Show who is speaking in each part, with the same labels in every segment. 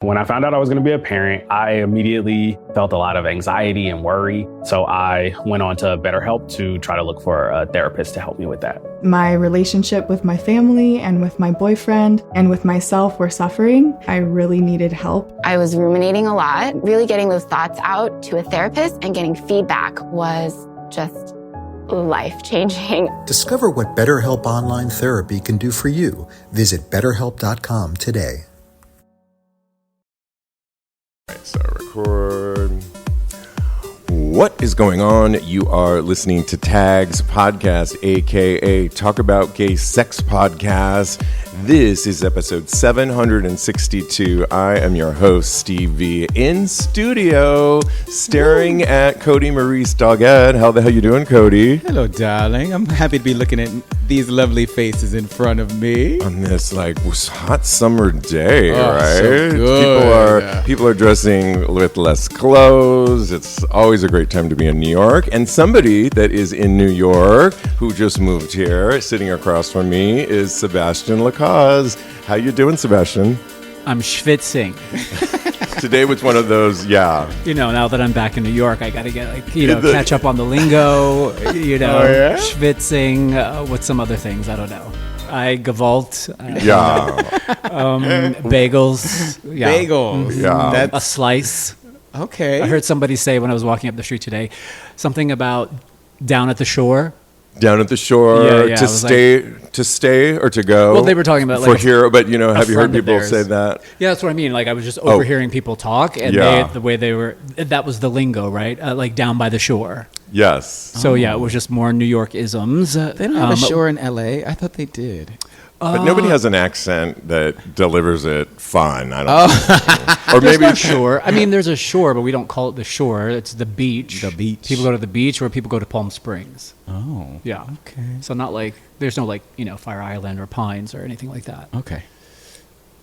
Speaker 1: When I found out I was going to be a parent, I immediately felt a lot of anxiety and worry. So I went on to BetterHelp to try to look for a therapist to help me with that.
Speaker 2: My relationship with my family and with my boyfriend and with myself were suffering. I really needed help.
Speaker 3: I was ruminating a lot. Really getting those thoughts out to a therapist and getting feedback was just life-changing.
Speaker 4: Discover what BetterHelp Online Therapy can do for you. Visit BetterHelp.com today.
Speaker 5: So record. What is going on? You are listening to Tags Podcast, aka Talk About Gay Sex Podcast. This is episode 762. I am your host, Steve V, in studio, staring at Cody Maurice Doggett. How the hell you doing, Cody?
Speaker 6: Hello, darling. I'm happy to be looking at these lovely faces in front of me
Speaker 5: on this hot summer day, right?
Speaker 6: So good.
Speaker 5: People are dressing with less clothes. It's always a great time to be in New York. And somebody that is in New York who just moved here, sitting across from me, is Sebastian Lacaze. How you doing, Sebastian?
Speaker 7: I'm schwitzing.
Speaker 5: Today was one of those, yeah.
Speaker 7: You know, now that I'm back in New York, I got to get, catch up on the lingo, schwitzing, with some other things, I don't know. I gavolt. Bagels. Yeah.
Speaker 6: Bagels.
Speaker 5: Yeah.
Speaker 7: That's a slice.
Speaker 6: Okay.
Speaker 7: I heard somebody say when I was walking up the street today, something about down at the shore.
Speaker 5: Down at the shore, to stay or to go.
Speaker 7: Well, they were talking about
Speaker 5: for here, but have you heard people say that?
Speaker 7: Yeah, that's what I mean. Like I was just overhearing people talk, and the way they were, that was the lingo, right? Like down by the shore.
Speaker 5: Yes.
Speaker 7: So it was just more New York isms.
Speaker 6: They don't have a shore in LA. I thought they did.
Speaker 5: But nobody has an accent that delivers it fun. I don't know. Or maybe
Speaker 7: shore. I mean, there's a shore, but we don't call it the shore. It's the beach.
Speaker 6: The beach.
Speaker 7: People go to the beach, or people go to Palm Springs.
Speaker 6: Oh.
Speaker 7: Yeah.
Speaker 6: Okay.
Speaker 7: So not like there's no Fire Island or Pines or anything like that.
Speaker 6: Okay.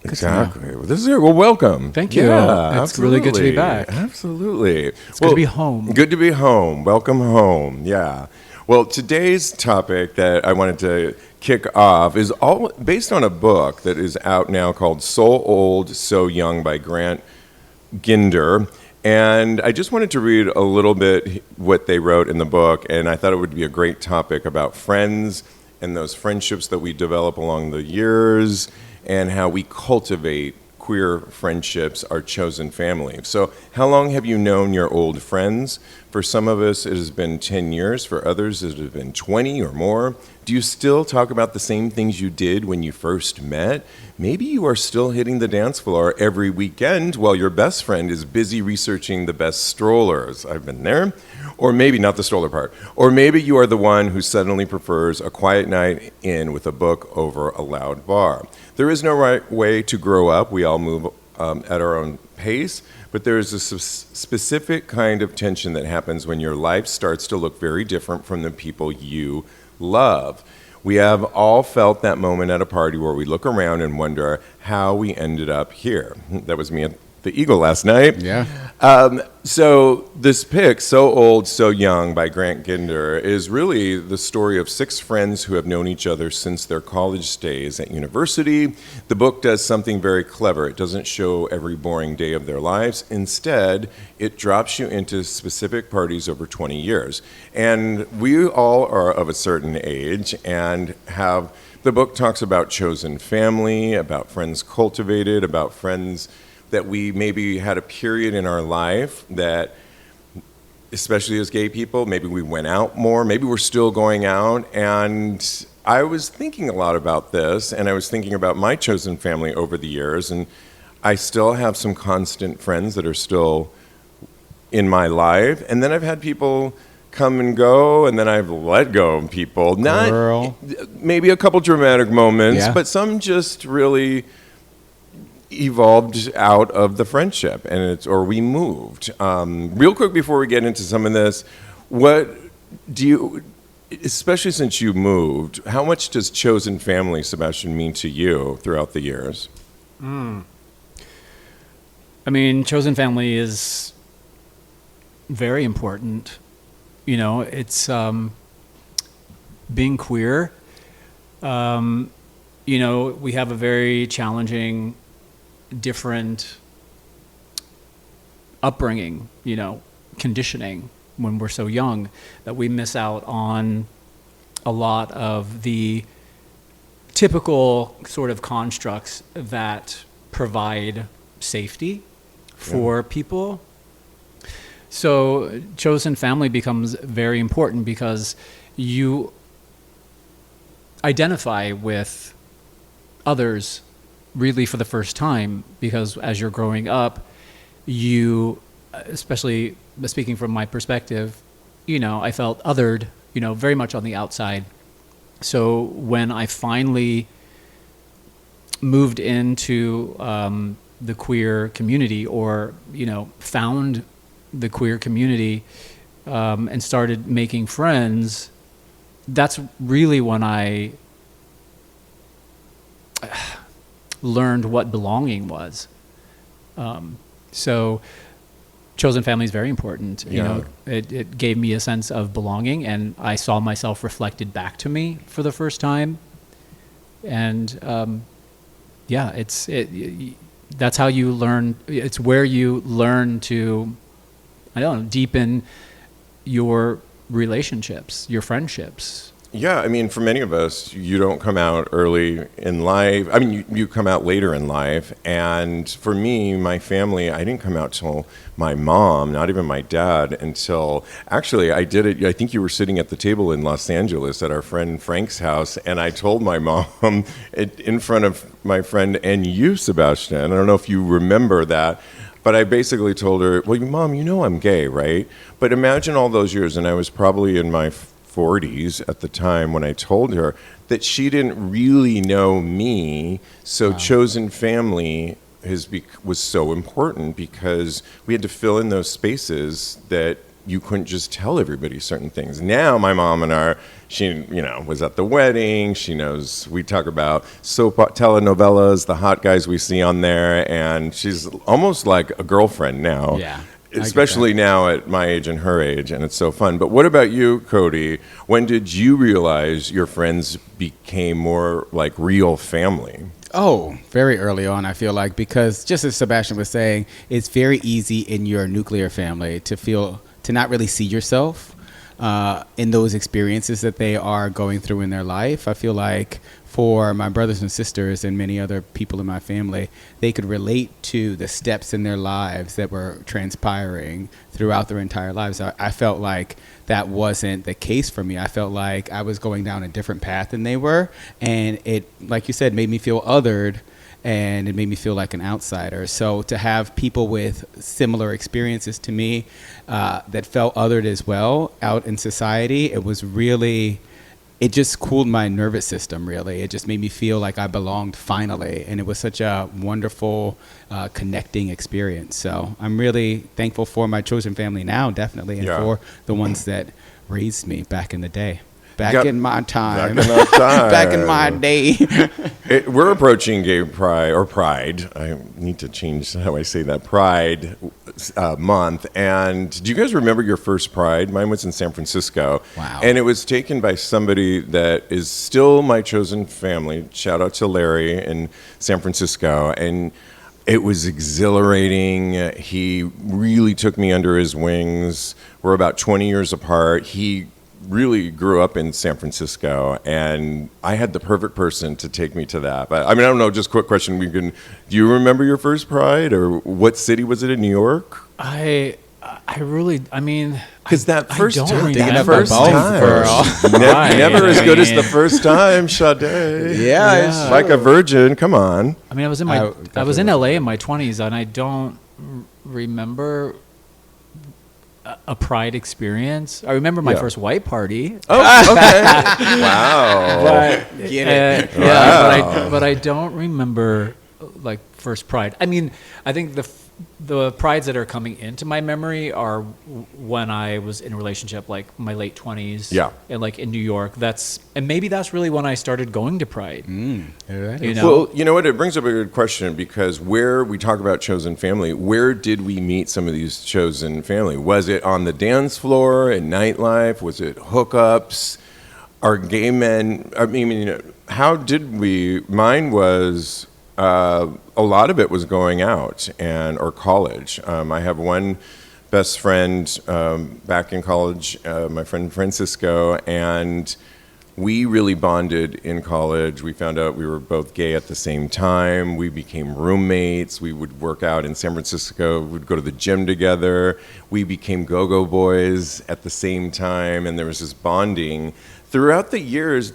Speaker 5: Exactly. Well, this is it. Well, welcome.
Speaker 7: Thank you.
Speaker 5: Yeah,
Speaker 7: it's really good to be back.
Speaker 5: Absolutely.
Speaker 7: It's good to be home.
Speaker 5: Good to be home. Welcome home. Yeah. Well, today's topic that I wanted to kick off is all based on a book that is out now called So Old, So Young by Grant Ginder. And I just wanted to read a little bit what they wrote in the book, and I thought it would be a great topic about friends and those friendships that we develop along the years and how we cultivate queer friendships, our chosen family. So how long have you known your old friends? For some of us, it has been 10 years. For others, it has been 20 or more. Do you still talk about the same things you did when you first met? Maybe you are still hitting the dance floor every weekend while your best friend is busy researching the best strollers. I've been there. Or maybe not the stroller part. Or maybe you are the one who suddenly prefers a quiet night in with a book over a loud bar. There is no right way to grow up. We all move at our own pace. But there is a specific kind of tension that happens when your life starts to look very different from the people you love. We have all felt that moment at a party where we look around and wonder how we ended up here. That was me at the Eagle last night.
Speaker 6: Yeah.
Speaker 5: So this pick, So Old, So Young by Grant Ginder, is really the story of 6 friends who have known each other since their college days at university. The book does something very clever. It doesn't show every boring day of their lives. Instead, it drops you into specific parties over 20 years. And we all are of a certain age and have, the book talks about chosen family, about friends cultivated, about friends that we maybe had a period in our life that, especially as gay people, maybe we went out more, maybe we're still going out. And I was thinking a lot about this, and I was thinking about my chosen family over the years, and I still have some constant friends that are still in my life. And then I've had people come and go, and then I've let go of people. Maybe a couple dramatic moments, but some just really evolved out of the friendship, and we moved. Real quick before we get into some of this, what do you, especially since you moved, how much does chosen family, Sebastian, mean to you throughout the years?
Speaker 7: I mean, chosen family is very important. It's being queer. We have a very challenging different upbringing, conditioning when we're so young, that we miss out on a lot of the typical sort of constructs that provide safety for people. So chosen family becomes very important because you identify with others really for the first time, because as you're growing up, you, especially speaking from my perspective, I felt othered, very much on the outside. So when I finally moved into the queer community, or, found the queer community and started making friends, that's really when I learned what belonging was. So chosen family is very important. It gave me a sense of belonging, and I saw myself reflected back to me for the first time. And that's how you learn. It's where you learn to, deepen your relationships, your friendships.
Speaker 5: Yeah, I mean, for many of us, you don't come out early in life. I mean, you come out later in life. And for me, my family, I didn't come out till my mom, not even my dad, until actually I did it. I think you were sitting at the table in Los Angeles at our friend Frank's house, and I told my mom in front of my friend and you, Sebastian. I don't know if you remember that. But I basically told her, well, Mom, I'm gay, right? But imagine all those years, and I was probably in my 40s at the time when I told her that she didn't really know me. So chosen family was so important, because we had to fill in those spaces that you couldn't just tell everybody certain things. Now my mom and she was at the wedding. She knows we talk about soap telenovelas, the hot guys we see on there, and she's almost like a girlfriend now.
Speaker 6: Yeah.
Speaker 5: Especially now at my age and her age, and it's so fun. But what about you, Cody? When did you realize your friends became more like real family?
Speaker 6: Oh, very early on, I feel like, because just as Sebastian was saying, it's very easy in your nuclear family to not really see yourself in those experiences that they are going through in their life. I feel like for my brothers and sisters and many other people in my family, they could relate to the steps in their lives that were transpiring throughout their entire lives. I felt like that wasn't the case for me. I felt like I was going down a different path than they were. And it, like you said, made me feel othered, and it made me feel like an outsider. So to have people with similar experiences to me that felt othered as well out in society, it just cooled my nervous system, really. It just made me feel like I belonged finally. And it was such a wonderful connecting experience. So I'm really thankful for my chosen family now, definitely, and for the ones that raised me back in the day. Back in my time. Back in my day.
Speaker 5: We're approaching gay pride. I need to change how I say that. Pride month. And do you guys remember your first pride? Mine was in San Francisco.
Speaker 6: Wow.
Speaker 5: And it was taken by somebody that is still my chosen family. Shout out to Larry in San Francisco. And it was exhilarating. He really took me under his wings. We're about 20 years apart. He really grew up in San Francisco, and I had the perfect person to take me to that. But I mean, I don't know, just quick question. Do you remember your first pride, or what city was it in New York?
Speaker 7: I mean,
Speaker 5: because that first time,
Speaker 6: never
Speaker 5: as good as the first time, Sade.
Speaker 6: Yeah,
Speaker 5: like a virgin. Come on.
Speaker 7: I mean, I was in LA in my 20s, and I don't remember a pride experience. I remember my first white party.
Speaker 5: Oh, okay. Wow.
Speaker 7: But I don't remember like first pride. I mean, I think the prides that are coming into my memory are when I was in a relationship, like my late 20s.
Speaker 5: Yeah.
Speaker 7: And like in New York. And maybe that's really when I started going to Pride.
Speaker 5: Well, you know what? It brings up a good question, because where we talk about chosen family, where did we meet some of these chosen family? Was it on the dance floor, at nightlife? Was it hookups? Are gay men, how did we, mine was a lot of it was going out or college. I have one best friend back in college, my friend Francisco, and we really bonded in college. We found out we were both gay at the same time. We became roommates. We would work out in San Francisco. We'd go to the gym together. We became go-go boys at the same time, and there was this bonding. Throughout the years,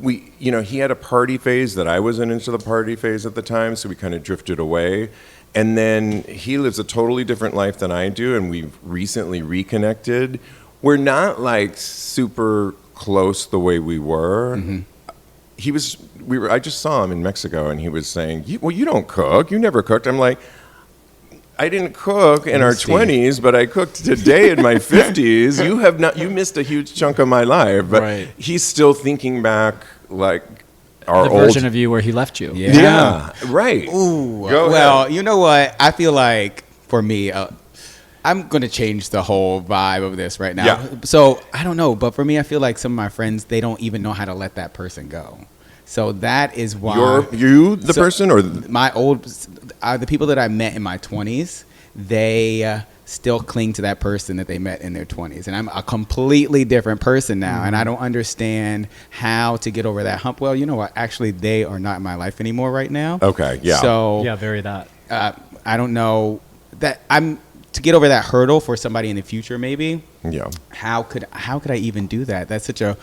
Speaker 5: he had a party phase that I wasn't into the party phase at the time, so we kind of drifted away. And then he lives a totally different life than I do, and we've recently reconnected. We're not like super close the way we were. Mm-hmm. I just saw him in Mexico, and he was saying, you don't cook. You never cooked. I'm like, I didn't cook in our 20s, but I cooked today in my 50s. You missed a huge chunk of my life. But
Speaker 7: right.
Speaker 5: He's still thinking back like
Speaker 7: the version of you where he left you.
Speaker 5: Yeah, right.
Speaker 6: Ooh,
Speaker 5: Go
Speaker 6: well,
Speaker 5: ahead.
Speaker 6: you know what? I feel like for me, I'm going to change the whole vibe of this right now.
Speaker 5: Yeah.
Speaker 6: So I don't know, but for me, I feel like some of my friends, they don't even know how to let that person go. So that is why
Speaker 5: person or
Speaker 6: the people that I met in my 20s, they still cling to that person that they met in their 20s, and I'm a completely different person now, and I don't understand how to get over that hump. Well, you know what? Actually, they are not in my life anymore right now.
Speaker 5: Okay, yeah.
Speaker 6: So
Speaker 7: yeah, very that.
Speaker 6: I don't know that to get over that hurdle for somebody in the future, maybe.
Speaker 5: Yeah.
Speaker 6: How could I even do that? That's such a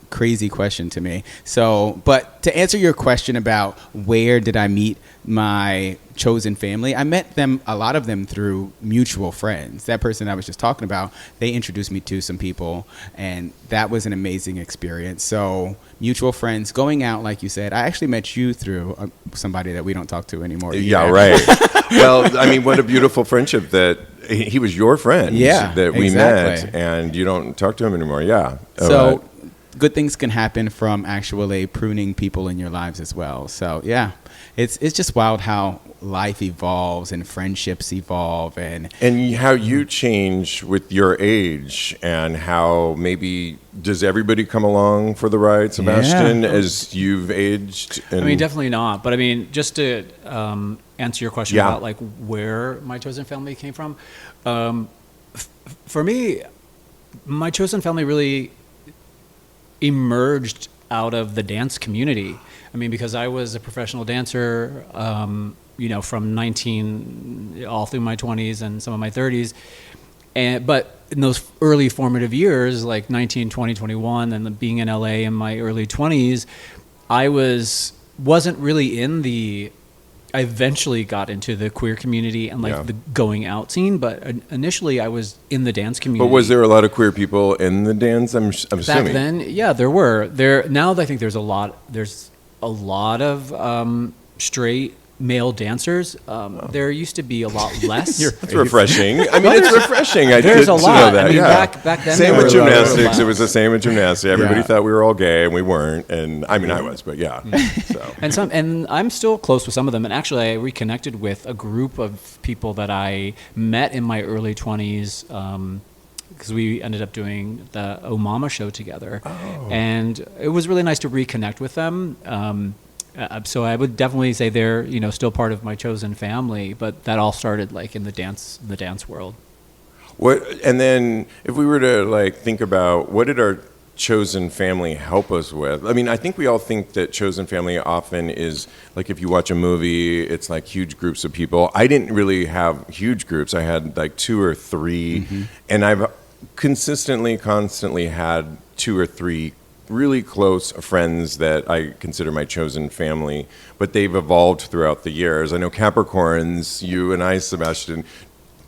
Speaker 6: crazy question to me. So, but to answer your question about where did I meet my chosen family, I met a lot of them through mutual friends. That person I was just talking about, they introduced me to some people, and that was an amazing experience. So mutual friends, going out, like you said. I actually met you through somebody that we don't talk to anymore.
Speaker 5: Yeah, right. Well, I mean, what a beautiful friendship that he was your friend.
Speaker 6: Yeah,
Speaker 5: that we
Speaker 6: exactly.
Speaker 5: met, and you don't talk to him anymore. Yeah.
Speaker 6: So good things can happen from actually pruning people in your lives as well. So yeah, it's just wild how life evolves and friendships evolve and
Speaker 5: how you change with your age, and how maybe does everybody come along for the ride, Sebastian, as you've aged?
Speaker 7: I mean, definitely not. But I mean, just to answer your question about like where my chosen family came from, for me, my chosen family really emerged out of the dance community. I mean, because I was a professional dancer, from 19 all through my 20s and some of my 30s. But in those early formative years, like 19, 20, 21, and being in LA in my early 20s, I wasn't really I eventually got into the queer community and the going out scene, but initially I was in the dance community.
Speaker 5: But was there a lot of queer people in the dance? I'm assuming.
Speaker 7: Back then, yeah, there were. Now I think there's a lot of straight male dancers. There used to be a lot less.
Speaker 5: It's refreshing. I mean, it's refreshing.
Speaker 7: There's a lot.
Speaker 5: To know that.
Speaker 7: I mean,
Speaker 5: yeah.
Speaker 7: back then.
Speaker 5: Same with gymnastics. It was the same with gymnastics. Everybody
Speaker 6: Yeah.
Speaker 5: thought we were all gay, and we weren't. And I mean, I was, but yeah. So.
Speaker 7: And I'm still close with some of them. And actually, I reconnected with a group of people that I met in my early 20s. Because we ended up doing the Oh Mama show together. Oh. And it was really nice to reconnect with them. So I would definitely say they're, still part of my chosen family, but that all started like in the dance world.
Speaker 5: And then if we were to think about what did our chosen family help us with? I mean, I think we all think that chosen family often is like if you watch a movie, it's like huge groups of people. I didn't really have huge groups. I had like 2 or 3, and I've constantly had 2 or 3 really close friends that I consider my chosen family, but they've evolved throughout the years. I know Capricorns, you and I, Sebastian,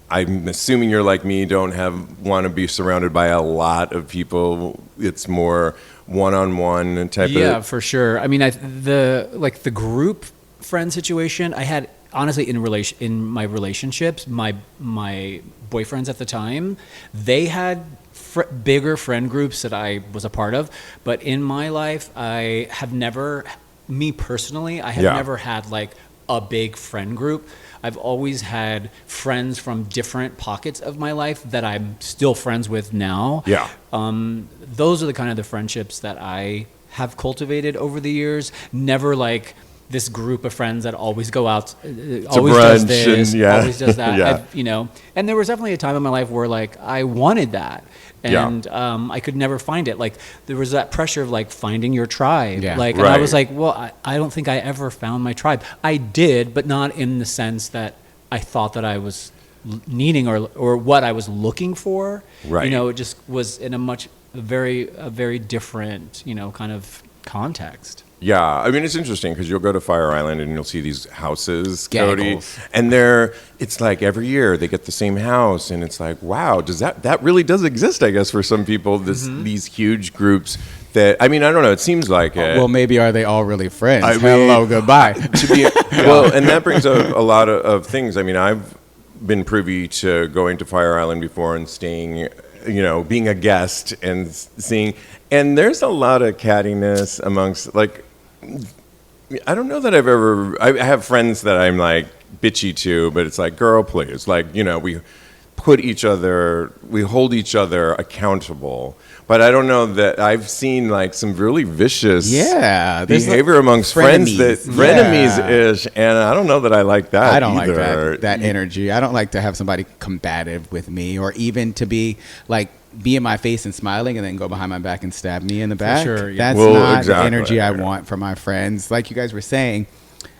Speaker 5: I'm assuming you're like me, don't want to be surrounded by a lot of people. It's more one-on-one type of...
Speaker 7: Yeah, for sure. I mean, the group friend situation, I had, honestly, in my relationships, my boyfriends at the time, they had bigger friend groups that I was a part of, but in my life, I have never, me personally, I have never had like a big friend group. I've always had friends from different pockets of my life that I'm still friends with now.
Speaker 5: Yeah.
Speaker 7: Those are the kind of the friendships that I have cultivated over the years. Never like this group of friends that always go out, always
Speaker 5: brunch
Speaker 7: does this,
Speaker 5: and, yeah.
Speaker 7: always does that.
Speaker 5: Yeah.
Speaker 7: You know, and there was definitely a time in my life where like I wanted that. And I could never find it. Like there was that pressure of like finding your tribe.
Speaker 6: Yeah.
Speaker 7: Like, and I was like, well, I don't think I ever found my tribe. I did, but not in the sense that I thought that I was needing or what I was looking for.
Speaker 5: Right.
Speaker 7: You know, it just was in a very different, you know, kind of context.
Speaker 5: Yeah, I mean, it's interesting because you'll go to Fire Island and you'll see these houses, Cody,
Speaker 6: Gaggles.
Speaker 5: and it's like every year they get the same house, and it's like, wow, that really does exist, I guess, for some people, these huge groups that, I mean, I don't know, it seems like it.
Speaker 6: Well, maybe are they all really friends?
Speaker 5: I mean,
Speaker 6: Hello, goodbye.
Speaker 5: Well, and that brings up a lot of things. I mean, I've been privy to going to Fire Island before and staying, you know, being a guest and seeing, and there's a lot of cattiness amongst, like, I don't know that I have friends that I'm like bitchy to, but it's like, girl, please, like, you know, we hold each other accountable. But I don't know that I've seen like some really vicious behavior
Speaker 6: like
Speaker 5: amongst
Speaker 6: frenemies.
Speaker 5: friends, frenemies-ish, and I don't know that I like that
Speaker 6: I don't
Speaker 5: either.
Speaker 6: like that energy. I don't like to have somebody combative with me, or even to be like be in my face and smiling and then go behind my back and stab me in the back.
Speaker 7: sure, yeah.
Speaker 6: That's
Speaker 5: Well,
Speaker 6: not
Speaker 5: exactly.
Speaker 6: the energy I want from my friends. Like you guys were saying,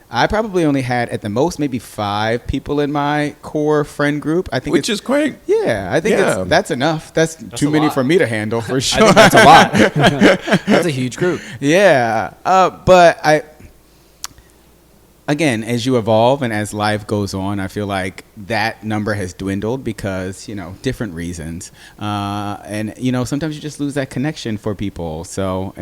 Speaker 6: I probably only had at the most maybe 5 people in my core friend group. I think
Speaker 5: Which is quite...
Speaker 6: Yeah, I think that's enough. That's too
Speaker 7: a
Speaker 6: many
Speaker 7: lot.
Speaker 6: for me to handle for sure.
Speaker 7: I think that's a lot. That's a huge group.
Speaker 6: Yeah, but again, as you evolve and as life goes on, I feel like that number has dwindled because, you know, different reasons. And, you know, sometimes you just lose that connection for people. So,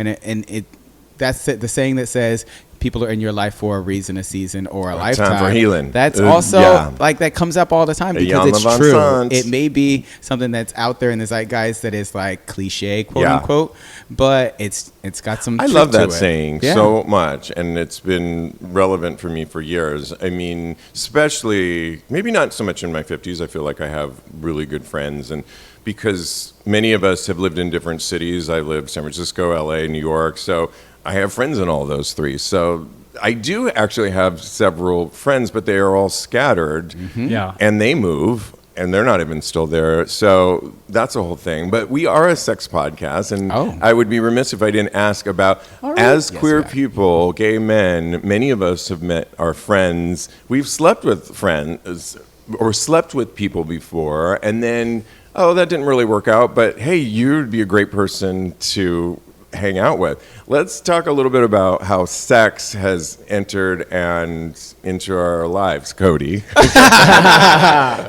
Speaker 6: that's the saying that says people are in your life for a reason, a season, or a lifetime.
Speaker 5: Time for healing.
Speaker 6: That's also
Speaker 5: yeah.
Speaker 6: that comes up all the time because
Speaker 5: Jan
Speaker 6: it's
Speaker 5: Levant
Speaker 6: true.
Speaker 5: Sons.
Speaker 6: It may be something that's out there in the zeitgeist that is like cliche, quote
Speaker 5: Yeah.
Speaker 6: unquote, but it's got some.
Speaker 5: I
Speaker 6: truth
Speaker 5: love
Speaker 6: to
Speaker 5: that
Speaker 6: it.
Speaker 5: saying
Speaker 6: Yeah.
Speaker 5: so much, and it's been relevant for me for years. I mean, especially, maybe not so much in my 50s. I feel like I have really good friends, and because many of us have lived in different cities. I lived San Francisco, LA, New York, so I have friends in all those 3. So I do actually have several friends, but they are all scattered,
Speaker 6: Mm-hmm.
Speaker 7: Yeah.
Speaker 5: and they move. And they're not even still there. So that's a whole thing. But we are a sex podcast. And I would be remiss if I didn't ask about, as queer people, gay men, many of us have met our friends. We've slept with friends or slept with people before. And then, that didn't really work out. But hey, you'd be a great person to hang out with. Let's talk a little bit about how sex has entered into our lives, Cody.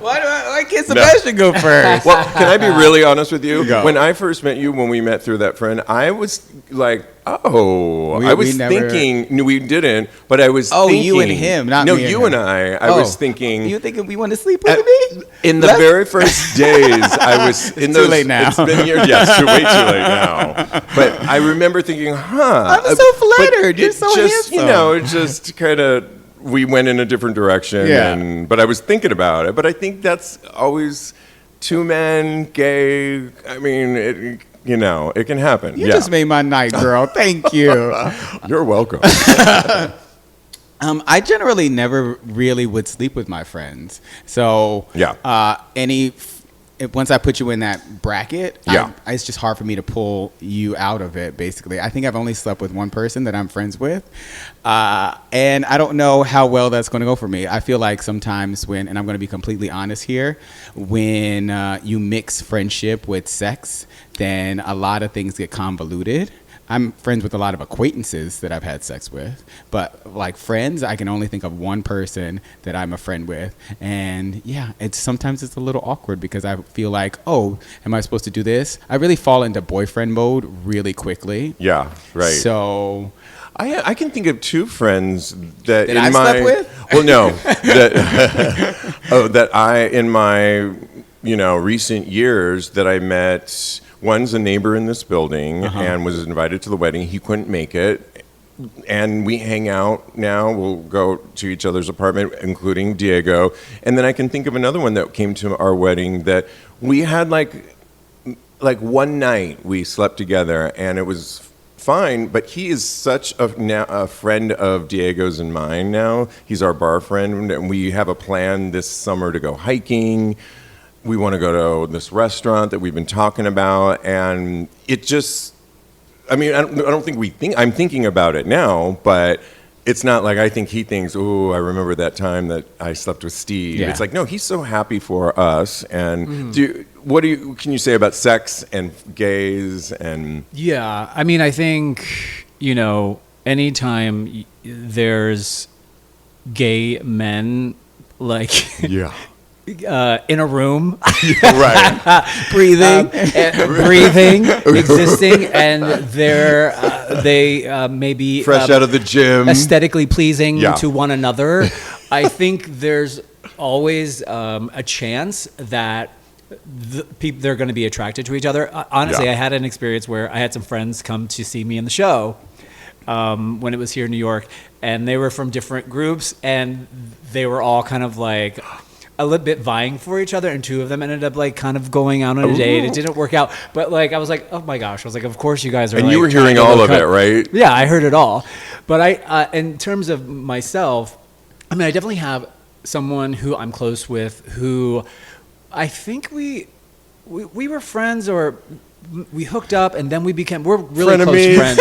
Speaker 6: Why can't Sebastian go first?
Speaker 5: Well, can I be really honest with you?
Speaker 6: Go.
Speaker 5: When I first met you, when we met through that friend, I was like, I
Speaker 6: We
Speaker 5: was
Speaker 6: never-
Speaker 5: thinking, no, we didn't, but I was
Speaker 6: Oh,
Speaker 5: thinking.
Speaker 6: you and him, not
Speaker 5: no,
Speaker 6: me and
Speaker 5: you and
Speaker 6: him.
Speaker 5: I was thinking.
Speaker 6: You thinking we want to sleep with
Speaker 5: At-
Speaker 6: me?
Speaker 5: In the very first days, I was in
Speaker 6: too
Speaker 5: those.
Speaker 6: late now.
Speaker 5: It's been years. Yes, way too late now. But I remember thinking,
Speaker 6: I'm so flattered.
Speaker 5: but
Speaker 6: You're
Speaker 5: it
Speaker 6: so
Speaker 5: just,
Speaker 6: handsome.
Speaker 5: it just kind of we went in a different direction.
Speaker 6: Yeah.
Speaker 5: But I was thinking about it. But I think that's always 2 men, gay. I mean, it can happen.
Speaker 6: You just made my night, girl. Thank you.
Speaker 5: You're welcome.
Speaker 6: I generally never really would sleep with my friends. So once I put you in that bracket, it's just hard for me to pull you out of it, basically. I think I've only slept with one person that I'm friends with. And I don't know how well that's going to go for me. I feel like sometimes and I'm going to be completely honest here, when you mix friendship with sex, then a lot of things get convoluted. I'm friends with a lot of acquaintances that I've had sex with, but like friends, I can only think of one person that I'm a friend with. And sometimes it's a little awkward because I feel like, am I supposed to do this? I really fall into boyfriend mode really quickly.
Speaker 5: Yeah, right.
Speaker 6: So
Speaker 5: I can think of 2 friends that
Speaker 6: I slept with?
Speaker 5: Well, no, that I in my recent years that I met. One's a neighbor in this building and was invited to the wedding. He couldn't make it. And we hang out now. We'll go to each other's apartment, including Diego. And then I can think of another one that came to our wedding that we had like one night we slept together, and it was fine, but he is such a friend of Diego's and mine now. He's our bar friend, and we have a plan this summer to go hiking. We want to go to this restaurant that we've been talking about, and it just, I mean, I don't think I'm thinking about it now, but it's not like I think he thinks, oh, I remember that time that I slept with Steve.
Speaker 6: Yeah.
Speaker 5: It's like, no, he's so happy for us. And can you say about sex and gays and?
Speaker 7: Yeah, I mean, I think, anytime there's gay men, like,
Speaker 5: Yeah.
Speaker 7: in a room,
Speaker 5: Right.
Speaker 7: breathing, existing, and they may be
Speaker 5: Fresh out of the gym.
Speaker 7: aesthetically pleasing
Speaker 5: Yeah.
Speaker 7: to one another. I think there's always a chance that they're going to be attracted to each other. Honestly,
Speaker 5: Yeah.
Speaker 7: I had an experience where I had some friends come to see me in the show when it was here in New York, and they were from different groups, and they were all kind of like a little bit vying for each other, and two of them ended up like kind of going out on a date. It didn't work out, but like I was like, oh my gosh, I was like, of course you guys are.
Speaker 5: And
Speaker 7: like,
Speaker 5: you were
Speaker 7: trying
Speaker 5: hearing
Speaker 7: to
Speaker 5: all
Speaker 7: look
Speaker 5: of it, right?
Speaker 7: Yeah, I heard it all. But in terms of myself, I mean, I definitely have someone who I'm close with who I think we were friends, or we hooked up, and then we're really close friends.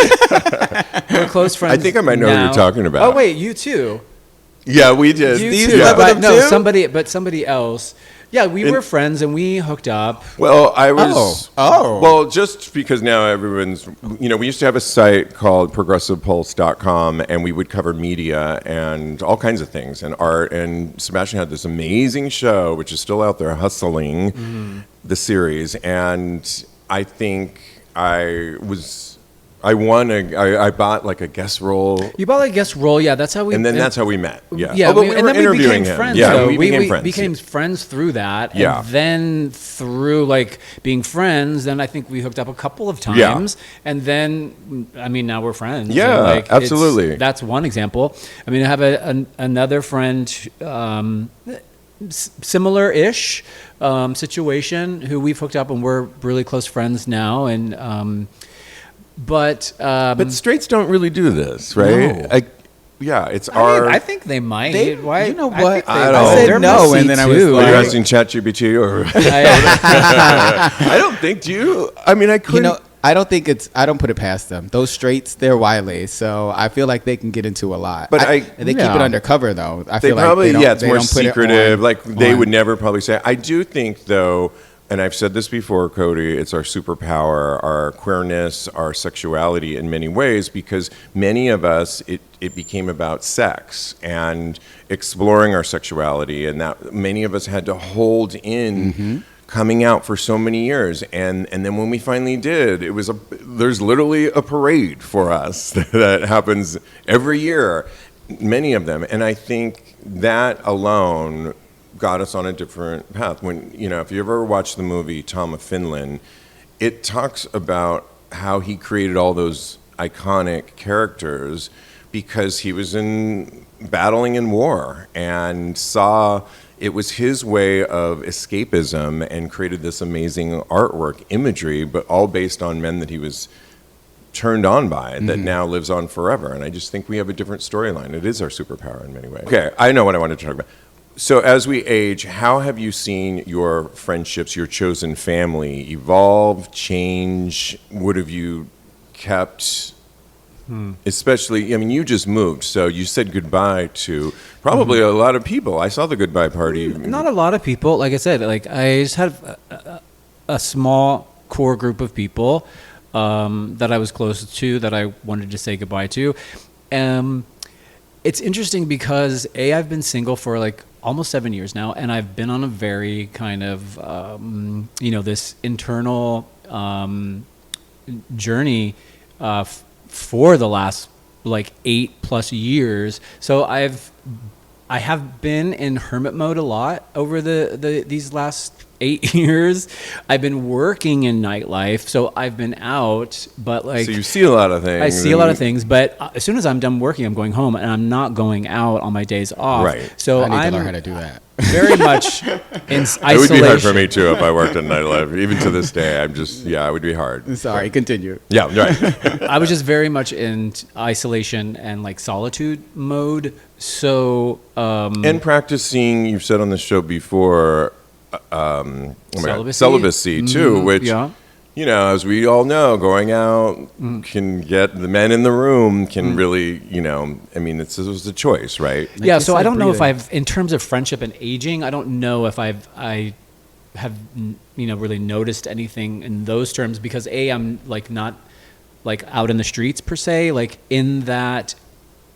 Speaker 7: We're close friends.
Speaker 5: I think I might know who
Speaker 7: now.
Speaker 5: you're talking about.
Speaker 7: Oh wait, you too.
Speaker 5: Yeah, we did.
Speaker 7: You
Speaker 5: Yeah.
Speaker 7: too. But no, somebody else. Yeah, we were friends and we hooked up.
Speaker 5: Well, I was.
Speaker 6: Oh.
Speaker 5: Well, just because now everyone's. We used to have a site called progressivepulse.com, and we would cover media and all kinds of things and art. And Sebastian had this amazing show, which is still out there, Hustling, the series. And I think I bought like a guest role.
Speaker 7: You bought a guest role, yeah. That's how we.
Speaker 5: And then that's how we met. Yeah.
Speaker 7: Yeah,
Speaker 5: Although
Speaker 7: and then we
Speaker 5: interviewing
Speaker 7: became
Speaker 5: him.
Speaker 7: friends.
Speaker 5: Yeah,
Speaker 7: though.
Speaker 5: we became friends.
Speaker 7: became friends through that.
Speaker 5: Yeah.
Speaker 7: And then through like being friends, then I think we hooked up a couple of times. And then, I mean, now we're friends.
Speaker 5: Yeah,
Speaker 7: And, like,
Speaker 5: absolutely.
Speaker 7: That's one example. I mean, I have another friend, similar-ish situation, who we've hooked up and we're really close friends now. And but
Speaker 5: straights don't really do this, right?
Speaker 6: No.
Speaker 5: It's our.
Speaker 7: I think they might. Why?
Speaker 6: You know
Speaker 7: I
Speaker 6: what?
Speaker 7: think
Speaker 5: I
Speaker 6: I
Speaker 7: they're
Speaker 6: said no,
Speaker 7: messy
Speaker 6: and then I was
Speaker 7: too.
Speaker 5: Are you
Speaker 6: like-
Speaker 5: asking ChatGPT or?
Speaker 7: I-
Speaker 5: I don't think. Do you? I mean, I couldn't.
Speaker 6: I don't think I don't put it past them. Those straights, they're wily, so I feel like they can get into a lot.
Speaker 5: But
Speaker 6: they keep it undercover though. I
Speaker 5: They
Speaker 6: feel
Speaker 5: probably,
Speaker 6: like
Speaker 5: it's more secretive. They
Speaker 6: on.
Speaker 5: would never probably say. I do think, though, and I've said this before, Cody, it's our superpower, our queerness, our sexuality in many ways, because many of us, it became about sex and exploring our sexuality, and that many of us had to hold in coming out for so many years, and then when we finally did, there's literally a parade for us that happens every year, many of them, and I think that alone got us on a different path. When if you ever watch the movie Tom of Finland, it talks about how he created all those iconic characters because he was battling in war and saw it was his way of escapism and created this amazing artwork, imagery, but all based on men that he was turned on by that now lives on forever. And I just think we have a different storyline. It is our superpower in many ways. Okay, I know what I wanted to talk about. So as we age, how have you seen your friendships, your chosen family evolve, change? What have you kept? Especially, I mean, you just moved, so you said goodbye to probably a lot of people. I saw the goodbye party.
Speaker 7: Not a lot of people. Like I said, like I just had a small core group of people that I was close to, that I wanted to say goodbye to. It's interesting because I've been single for like almost 7 years now, and I've been on a very kind of this internal journey for the last like 8+ years. So I have been in hermit mode a lot over these last 8 years. I've been working in nightlife, so I've been out, but like...
Speaker 5: So you see a lot of things.
Speaker 7: I see a lot of things, but as soon as I'm done working, I'm going home, and I'm not going out on my days off.
Speaker 5: Right.
Speaker 7: So
Speaker 6: I need
Speaker 7: I'm
Speaker 6: to learn how to do that.
Speaker 7: very much in isolation.
Speaker 5: It would be hard for me, too, if I worked in nightlife. Even to this day, it would be hard.
Speaker 6: Sorry, continue.
Speaker 5: Yeah, right.
Speaker 7: I was just very much in isolation and like solitude mode. So...
Speaker 5: and practicing, you've said on the show before... celibacy too, which as we all know, going out can get the men in the room can really, it was a choice, right?
Speaker 7: Yeah. So I don't know if I've, in terms of friendship and aging, I don't know if I have really noticed anything in those terms, because I'm like not like out in the streets per se, like in that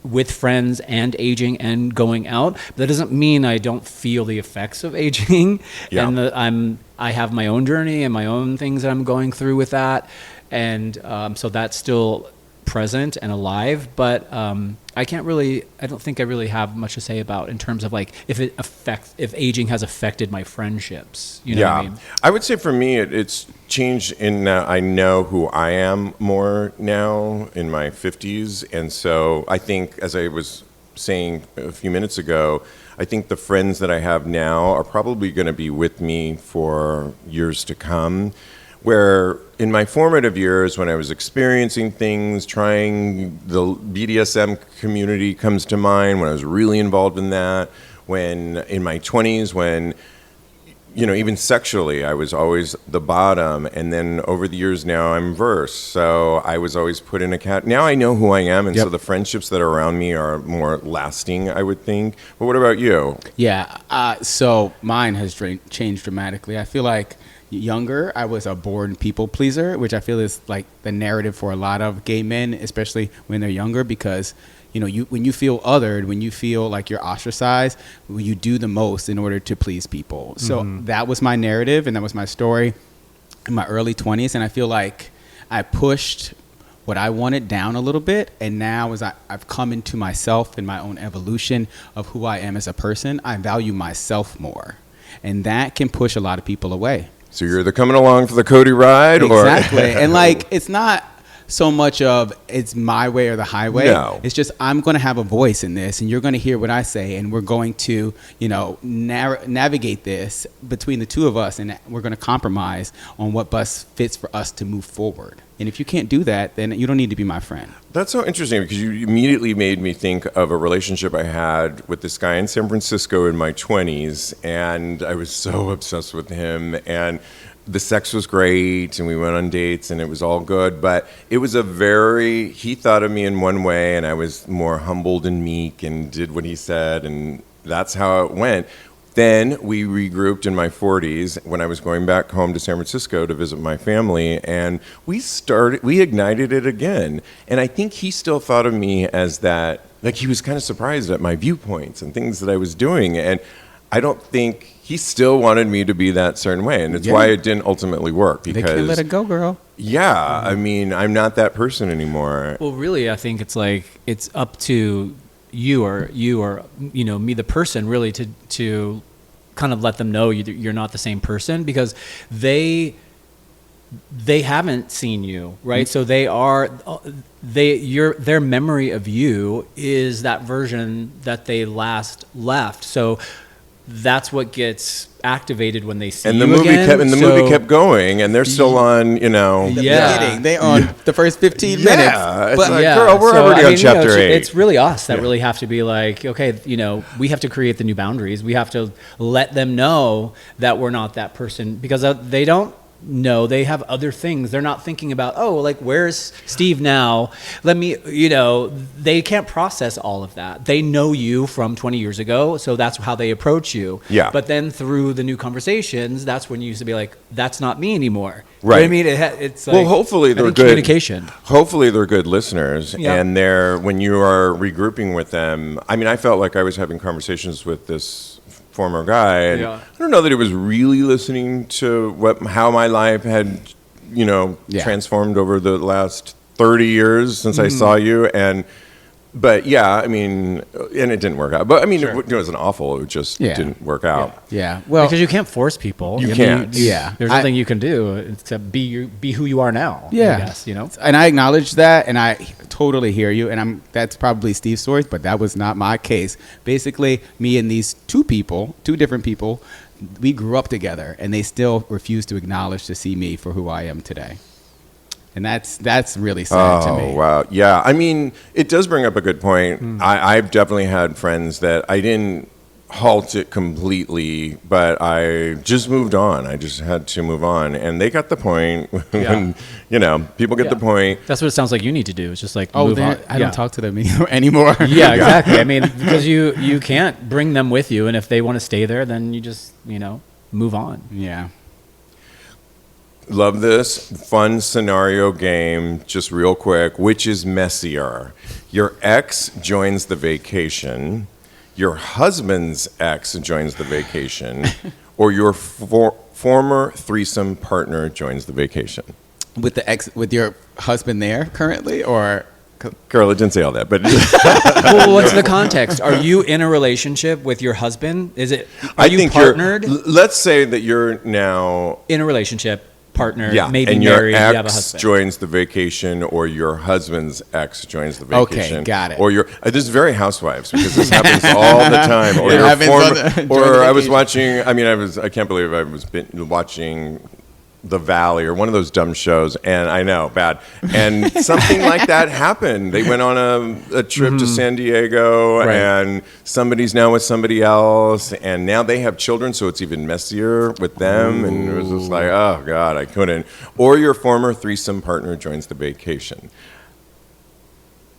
Speaker 7: with friends and aging and going out. But that doesn't mean I don't feel the effects of aging.
Speaker 5: Yeah.
Speaker 7: And I have my own journey and my own things that I'm going through with that. And so that's still present and alive. But I don't think I really have much to say about in terms of like if aging has affected my friendships. You know what I mean?
Speaker 5: I would say for me, it's changed in that I know who I am more now in my 50s. And so I think, as I was saying a few minutes ago, I think the friends that I have now are probably going to be with me for years to come. Where in my formative years, when I was experiencing things, trying, the BDSM community comes to mind, when I was really involved in that, when in my 20s, when even sexually, I was always the bottom. And then over the years now, I'm verse. So I was always put in a cat. Now I know who I am. And so the friendships that are around me are more lasting, I would think. But what about you?
Speaker 6: Yeah. So mine has changed dramatically. I feel like younger, I was a born people pleaser, which I feel is like the narrative for a lot of gay men, especially when they're younger, because when you feel othered, when you feel like you're ostracized, you do the most in order to please people. So that was my narrative, and that was my story in my early 20s. And I feel like I pushed what I wanted down a little bit. And now as I've come into myself and my own evolution of who I am as a person, I value myself more. And that can push a lot of people away.
Speaker 5: So you're either coming along for the Cody ride
Speaker 6: Exactly. And like, it's not so much of it's my way or the highway.
Speaker 5: No.
Speaker 6: It's just I'm going to have a voice in this, and you're going to hear what I say, and we're going to, navigate this between the two of us, and we're going to compromise on what best fits for us to move forward. And if you can't do that, then you don't need to be my friend.
Speaker 5: That's so interesting, because you immediately made me think of a relationship I had with this guy in San Francisco in my 20s, and I was so obsessed with him, and the sex was great, and we went on dates, and it was all good, but it was he thought of me in one way, and I was more humbled and meek and did what he said, and that's how it went. Then we regrouped in my 40s when I was going back home to San Francisco to visit my family, and we ignited it again. And I think he still thought of me as that, like he was kind of surprised at my viewpoints and things that I was doing. And I don't think he still wanted me to be that certain way. And it's why it didn't ultimately work. Because
Speaker 6: they can't let it go, girl.
Speaker 5: Yeah, I mean, I'm not that person anymore.
Speaker 7: Well, really, I think it's like it's up to you or me, the person, really to kind of let them know you're not the same person, because they haven't seen you, right? So their memory of you is that version that they last left. So that's what gets activated when they see
Speaker 5: and
Speaker 7: you
Speaker 5: the movie
Speaker 7: again.
Speaker 5: movie kept going, and they're still on,
Speaker 6: beginning. They on the first 15 minutes.
Speaker 5: Yeah, it's girl, we're already on chapter 8.
Speaker 7: It's really us that really have to be like, okay, we have to create the new boundaries. We have to let them know that we're not that person, because they don't know. They have other things. They're not thinking about, where's Steve now? They can't process all of that. They know you from 20 years ago, so that's how they approach you.
Speaker 5: Yeah.
Speaker 7: But then through the new conversations, that's when you used to be like, that's not me anymore.
Speaker 5: Right.
Speaker 7: You know what I mean? It's like,
Speaker 5: well, hopefully they're good
Speaker 7: communication.
Speaker 5: Hopefully they're good listeners,
Speaker 7: Yeah.
Speaker 5: and when you are regrouping with them. I mean, I felt like I was having conversations with this former guy, and I don't know that he was really listening to how my life had, transformed over the last 30 years since I saw you, and But yeah, I mean, and it didn't work out. But I mean, it wasn't awful. It just didn't work out.
Speaker 6: Yeah. Well,
Speaker 7: because you can't force people.
Speaker 5: You can't.
Speaker 7: There's nothing you can do except be who you are now.
Speaker 6: Yeah.
Speaker 7: I guess, you know.
Speaker 6: And I acknowledge that, and I totally hear you. And that's probably Steve's story, but that was not my case. Basically, me and these two different people, we grew up together, and they still refuse to acknowledge to see me for who I am today. And that's really sad to me.
Speaker 5: Oh, wow. Yeah. I mean, it does bring up a good point. I've definitely had friends that I didn't halt it completely, but I just moved on. I just had to move on. And they got the point when, people get the point.
Speaker 7: That's what it sounds like you need to do. It's just like,
Speaker 6: Oh,
Speaker 7: move on.
Speaker 6: I don't talk to them anymore.
Speaker 7: Yeah, exactly. I mean, because you can't bring them with you. And if they want to stay there, then you just, move on.
Speaker 6: Yeah.
Speaker 5: Love this fun scenario game. Just real quick, which is messier? Your ex joins the vacation, your husband's ex joins the vacation, or your former threesome partner joins the vacation?
Speaker 6: With your husband there currently, or?
Speaker 5: Girl, I didn't say all that, but
Speaker 7: Well, what's the context? Are you in a relationship with your husband? Are you partnered?
Speaker 5: Let's say that you're now
Speaker 7: In a relationship, partner, maybe
Speaker 5: and
Speaker 7: married,
Speaker 5: your
Speaker 7: you have a
Speaker 5: ex
Speaker 7: husband.
Speaker 5: joins the vacation, or your husband's ex joins the vacation.
Speaker 6: Okay, got it.
Speaker 5: Or this is very Housewives, because this happens all the time. Or
Speaker 6: It
Speaker 5: your
Speaker 6: happens on the- during the
Speaker 5: I was
Speaker 6: vacation.
Speaker 5: watching. I mean, I can't believe I was watching The Valley or one of those dumb shows, and I know, bad. And something like that happened. They went on a trip to San Diego,
Speaker 7: Right.
Speaker 5: and somebody's now with somebody else, and now they have children, so it's even messier with them. And it was just like, oh God, I couldn't. Or your former threesome partner joins the vacation.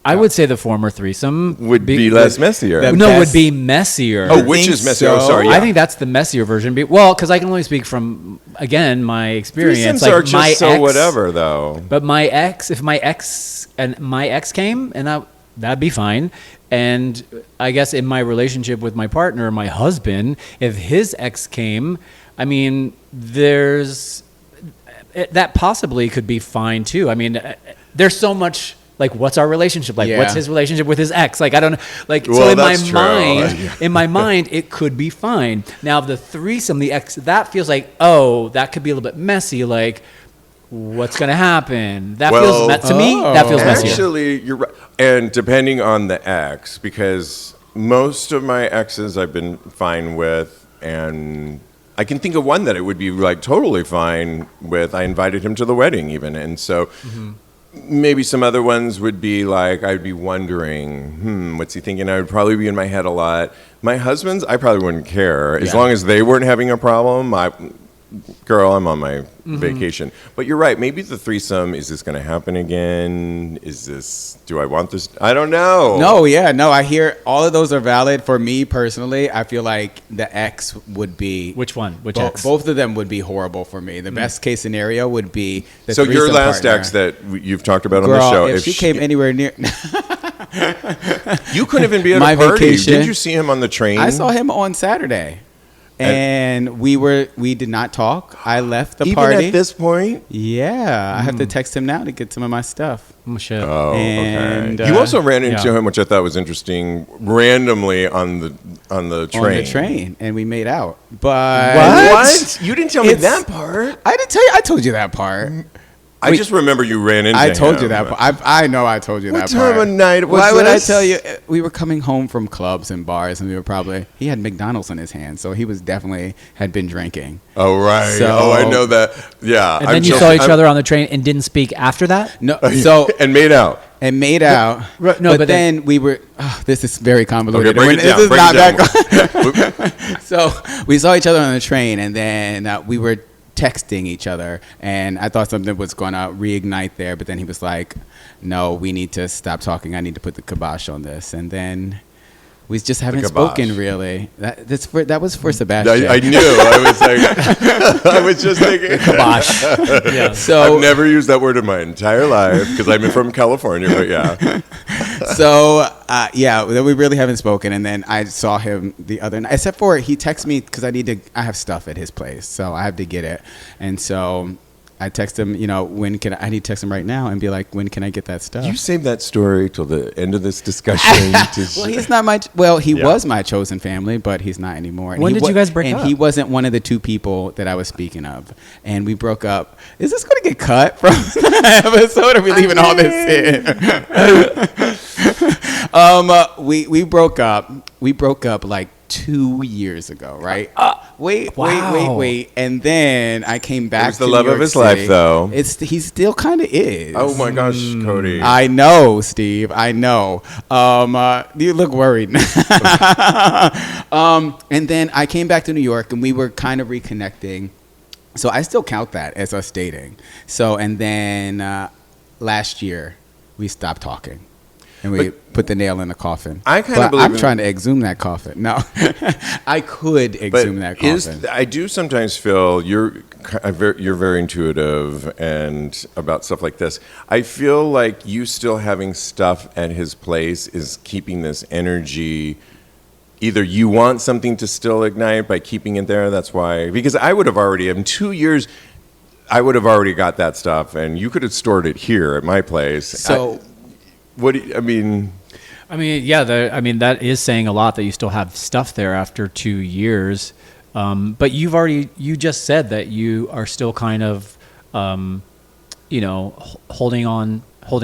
Speaker 7: I would say the former threesome
Speaker 5: Would be less messier.
Speaker 6: The
Speaker 7: No,
Speaker 6: best-
Speaker 7: would be messier.
Speaker 5: Oh, which
Speaker 6: think
Speaker 5: is messier? Oh,
Speaker 6: so.
Speaker 5: sorry. Yeah.
Speaker 7: I think that's the messier version. Well, because I can only speak from, again, my experience.
Speaker 5: Threesomes are just
Speaker 7: my
Speaker 5: so
Speaker 7: ex,
Speaker 5: whatever, though.
Speaker 7: But my ex, if my ex came, and that'd be fine. And I guess in my relationship with my partner, my husband, if his ex came, I mean, that possibly could be fine too. I mean, there's so much. Like, what's our relationship like?
Speaker 6: Yeah.
Speaker 7: What's his relationship with his ex? Like, I don't know. Like, so
Speaker 5: Well,
Speaker 7: in my
Speaker 5: that's true.
Speaker 7: mind, in my mind, it could be fine. Now, the threesome, the ex, that feels like, oh, that could be a little bit messy. Like, what's going to happen? That to me, that feels messier.
Speaker 5: Actually, you're right. And depending on the ex, because most of my exes I've been fine with, and I can think of one that it would be like totally fine with. I invited him to the wedding even, and so maybe some other ones would be like, I'd be wondering, what's he thinking? I would probably be in my head a lot. My husband's, I probably wouldn't care. As long as they weren't having a problem, girl, I'm on my vacation. But you're right. Maybe the threesome, is this going to happen again? Do I want this? I don't know.
Speaker 6: No, I hear all of those are valid. For me personally, I feel like the ex would be...
Speaker 7: Which one? Which ex?
Speaker 6: Both of them would be horrible for me. The best case scenario would be the
Speaker 5: So your
Speaker 6: threesome
Speaker 5: last
Speaker 6: partner.
Speaker 5: ex that you've talked about
Speaker 6: Girl,
Speaker 5: on the show,
Speaker 6: if she came anywhere near...
Speaker 5: you couldn't even be at
Speaker 6: My
Speaker 5: a party.
Speaker 6: vacation.
Speaker 5: Did you see him on the train?
Speaker 6: I saw him on Saturday. And we did not talk. I left the
Speaker 5: even
Speaker 6: party.
Speaker 5: at this point.
Speaker 6: Yeah, I have to text him now to get some of my stuff.
Speaker 7: Oh, shit.
Speaker 5: Oh,
Speaker 6: And,
Speaker 5: okay. You also ran into
Speaker 7: yeah.
Speaker 5: him, which I thought was interesting, randomly on the train.
Speaker 6: On the train, and we made out. But
Speaker 5: What? You didn't tell me
Speaker 6: It's-
Speaker 5: that part.
Speaker 6: I didn't tell you. I told you that part.
Speaker 5: I just remember you ran into him.
Speaker 6: I told you that part. I know I told you
Speaker 5: What
Speaker 6: that part.
Speaker 5: time of night was
Speaker 6: Why would I
Speaker 5: this?
Speaker 6: tell you? We were coming home from clubs and bars, and he had McDonald's in his hand, so he was definitely had been drinking.
Speaker 5: Oh, right.
Speaker 6: So-
Speaker 5: I know that. Yeah.
Speaker 7: And then you saw each other on the train and didn't speak after that?
Speaker 6: No, so
Speaker 5: and made out.
Speaker 6: and made out.
Speaker 7: no,
Speaker 6: but
Speaker 7: but
Speaker 6: then we were. This is very convoluted.
Speaker 5: Okay, break it down.
Speaker 6: This is
Speaker 5: break
Speaker 6: not
Speaker 5: it down.
Speaker 6: that. So we saw each other on the train, and then we were texting each other, and I thought something was going to reignite there, but then he was like, no, we need to stop talking. I need to put the kibosh on this. And then we just haven't
Speaker 5: kibosh.
Speaker 6: spoken really. That was for Sebastian.
Speaker 5: I knew. I was like, I was just thinking.
Speaker 7: Kibosh. Yeah.
Speaker 6: So
Speaker 5: I've never used that word in my entire life because I'm from California, but yeah.
Speaker 6: So we really haven't spoken, and then I saw him the other night. Except for he texted me because I have stuff at his place, so I have to get it. And so I text him, I need to text him right now and be like, when can I get that stuff?
Speaker 5: You saved that story till the end of this discussion.
Speaker 6: Well, he's not he was my chosen family, but he's not anymore. And
Speaker 7: When did you guys break up?
Speaker 6: And he wasn't one of the two people that I was speaking of. And we broke up. Is this going to get cut from the episode? Or are we leaving all this in? We broke up. We broke up like 2 years ago, right? Wait. And then I came back.
Speaker 5: It was the
Speaker 6: to
Speaker 5: love
Speaker 6: New
Speaker 5: of
Speaker 6: York
Speaker 5: his
Speaker 6: City.
Speaker 5: life, though.
Speaker 6: He still kind of is.
Speaker 5: Oh my gosh, Cody.
Speaker 6: I know, Steve. I know. You look worried. And then I came back to New York, and we were kind of reconnecting. So I still count that as us dating. So, and then last year we stopped talking. And we put the nail in the coffin.
Speaker 5: I kind of believe
Speaker 6: I'm trying to exhume that coffin. No, I could exhume that coffin.
Speaker 5: I do sometimes feel you're very intuitive and about stuff like this. I feel like you still having stuff at his place is keeping this energy. Either you want something to still ignite by keeping it there. That's why. Because I would have already in 2 years. I would have already got that stuff, and you could have stored it here at my place.
Speaker 6: So.
Speaker 5: What do you, I mean?
Speaker 7: Yeah. That is saying a lot that you still have stuff there after 2 years. But you just said that you are still kind of, holding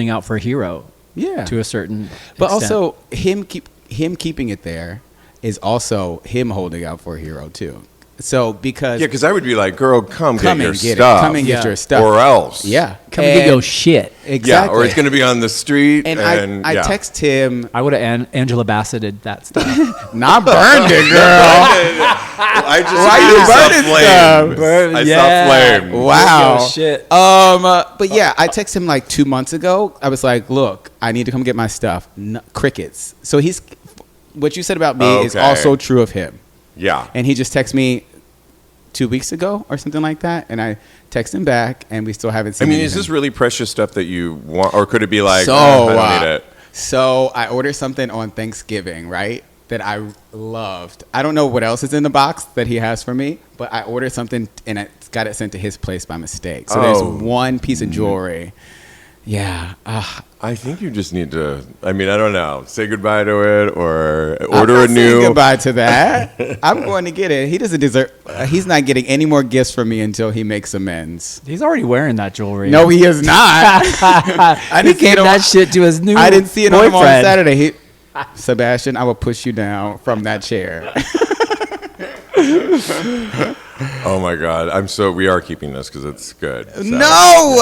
Speaker 7: out for a hero.
Speaker 6: Yeah.
Speaker 7: To a certain.
Speaker 6: But
Speaker 7: extent.
Speaker 6: also him keeping it there is also him holding out for a hero too. So because
Speaker 5: I would be like, girl, come get your
Speaker 6: get
Speaker 5: stuff.
Speaker 6: Come and get your stuff.
Speaker 5: Or else.
Speaker 6: Yeah.
Speaker 7: Come and get your shit.
Speaker 6: Exactly.
Speaker 5: Yeah, or it's going to be on the street.
Speaker 6: And I text him.
Speaker 7: I would have Angela Bassetted that stuff.
Speaker 6: Not burned it, girl.
Speaker 5: I just
Speaker 6: Why you burning stuff?
Speaker 5: I saw flame.
Speaker 6: Wow.
Speaker 7: Yo, shit.
Speaker 6: But yeah, I texted him like 2 months ago. I was like, look, I need to come get my stuff. Crickets. So what you said about me is also true of him.
Speaker 5: Yeah.
Speaker 6: And he just texted me 2 weeks ago or something like that. And I text him back, and we still haven't seen anything.
Speaker 5: Is this really precious stuff that you want? Or could it be like,
Speaker 6: So,
Speaker 5: I don't need it?
Speaker 6: So I ordered something on Thanksgiving, right? That I loved. I don't know what else is in the box that he has for me, but I ordered something, and I got it sent to his place by mistake. So there's one piece of jewelry. Yeah.
Speaker 5: I think you just need to, I don't know, say goodbye to it or order
Speaker 6: I'm not
Speaker 5: a new.
Speaker 6: saying goodbye to that. I'm going to get it. He doesn't deserve, he's not getting any more gifts from me until he makes amends.
Speaker 7: He's already wearing that jewelry.
Speaker 6: No, he is not. I didn't
Speaker 7: gave that shit to his new
Speaker 6: I didn't see it on him on
Speaker 7: boyfriend.
Speaker 6: Saturday. Sebastian, I will push you down from that chair.
Speaker 5: Oh my God. We are keeping this because it's good. So.
Speaker 6: No,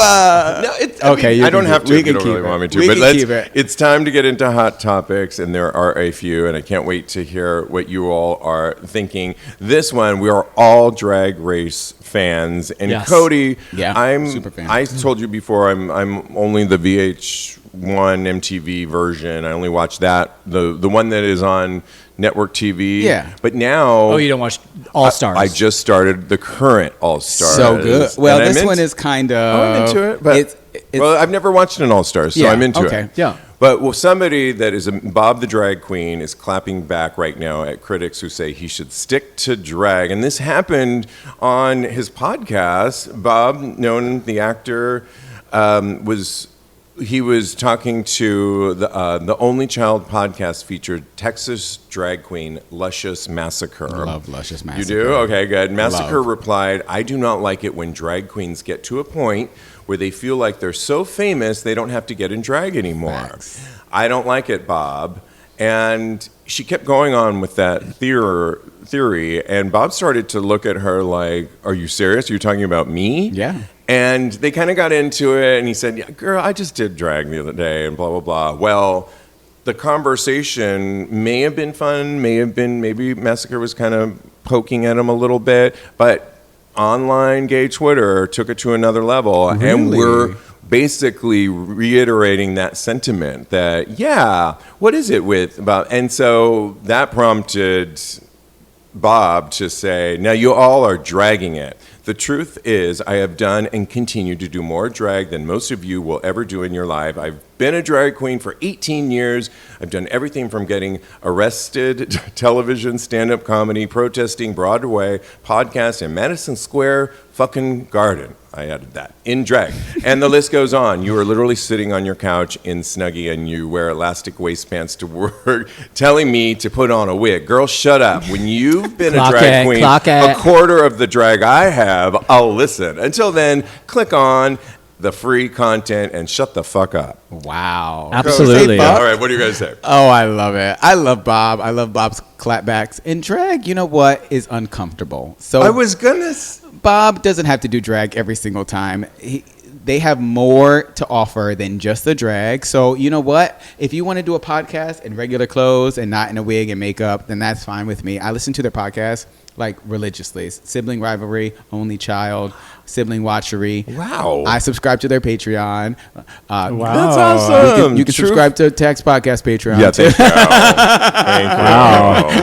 Speaker 5: it's
Speaker 6: okay.
Speaker 5: I don't have to if you don't really want me to. But
Speaker 6: it.
Speaker 5: It's time to get into hot topics, and there are a few, and I can't wait to hear what you all are thinking. This one, we are all Drag Race fans, and
Speaker 7: Yes.
Speaker 5: Cody,
Speaker 6: I'm super fan.
Speaker 5: I told you before, I'm only the VH1 MTV version. I only watch that, the one that is on network TV.
Speaker 6: Yeah.
Speaker 5: But now...
Speaker 7: Oh, you don't watch All Stars?
Speaker 5: I just started the current All Stars.
Speaker 6: So good. Well, this one is kind of...
Speaker 5: I'm into it. But well, I've never watched an All Stars, so I'm into it.
Speaker 7: Yeah.
Speaker 5: But somebody that is Bob the Drag Queen is clapping back right now at critics who say he should stick to drag. And this happened on his podcast. Bob, the actor, he was talking to the Only Child podcast featured Texas drag queen Luscious Massacre.
Speaker 6: I love Luscious Massacre.
Speaker 5: You do? Okay, good. Massacre replied, I do not like it when drag queens get to a point where they feel like they're so famous they don't have to get in drag anymore.
Speaker 6: Facts.
Speaker 5: I don't like it, Bob. And she kept going on with that theory, and Bob started to look at her like, are you serious? Are you talking about me?
Speaker 6: Yeah.
Speaker 5: And they kind of got into it, and he said, yeah, girl, I just did drag the other day, and blah, blah, blah. Well, the conversation may have been fun, maybe Massacre was kind of poking at him a little bit, but online gay Twitter took it to another level, and we're basically reiterating that sentiment that, yeah, what is it with about, and so that prompted Bob to say, now you all are dragging it. The truth is, I have done and continue to do more drag than most of you will ever do in your life. I've been a drag queen for 18 years. I've done everything from getting arrested, television, stand-up comedy, protesting, Broadway, podcast, and Madison Square fucking Garden. I added that, in drag. And the list goes on. You are literally sitting on your couch in Snuggie and you wear elastic waistbands to work, telling me to put on a wig. Girl, shut up. When you've been a drag queen, a quarter of the drag I have, I'll listen. Until then, click on the free content and shut the fuck up.
Speaker 6: Wow.
Speaker 7: Absolutely.
Speaker 5: All right, what do you guys say?
Speaker 6: Oh, I love it. I love Bob. I love Bob's clapbacks. And drag, you know what, is uncomfortable. So
Speaker 5: I was gonna...
Speaker 6: Bob doesn't have to do drag every single time. They have more to offer than just the drag. So you know what? If you want to do a podcast in regular clothes and not in a wig and makeup, then that's fine with me. I listen to their podcast like religiously. Sibling Rivalry, Only Child, Sibling Watchery.
Speaker 5: Wow.
Speaker 6: I subscribe to their Patreon.
Speaker 5: Wow. That's awesome.
Speaker 6: You can subscribe to Tax Podcast Patreon.
Speaker 5: Yeah, thank you.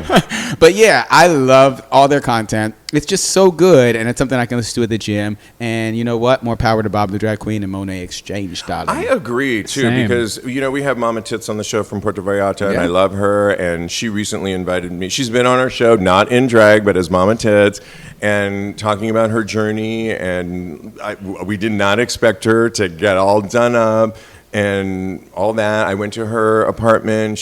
Speaker 5: Thank you.
Speaker 6: But yeah, I love all their content. It's just so good, and it's something I can listen to at the gym. And you know what? More power to Bob the Drag Queen and Monet Exchange, darling.
Speaker 5: I agree, too,
Speaker 7: Same.
Speaker 5: because, you know, we have Mama Tits on the show from Puerto Vallarta, and I love her, and she recently invited me. She's been on our show, not in drag, but as Mama Tits, and talking about her journey, and we did not expect her to get all done up and all that. I went to her apartment.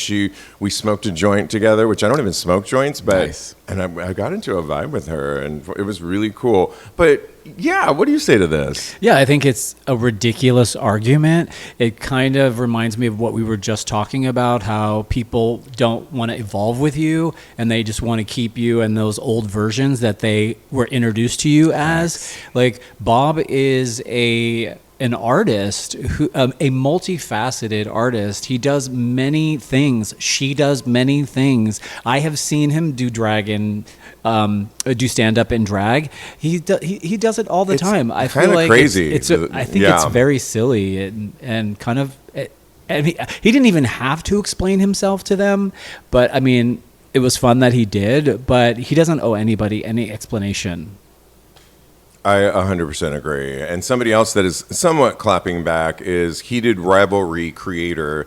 Speaker 5: We smoked a joint together, which I don't even smoke joints, but
Speaker 6: Nice.
Speaker 5: and I got into a vibe with her, and it was really cool. But yeah, what do you say to this?
Speaker 7: Yeah, I think it's a ridiculous argument. It kind of reminds me of what we were just talking about, how people don't want to evolve with you and they just want to keep you in those old versions that they were introduced to you as. Like, Bob is an artist, a multifaceted artist. He does many things. She does many things. I have seen him do drag and do stand up in drag. He does it all the time. I feel like
Speaker 5: crazy.
Speaker 7: I think it's very silly and kind of. I mean, he didn't even have to explain himself to them, but I mean, it was fun that he did. But he doesn't owe anybody any explanation.
Speaker 5: I 100% agree. And somebody else that is somewhat clapping back is Heated Rivalry creator,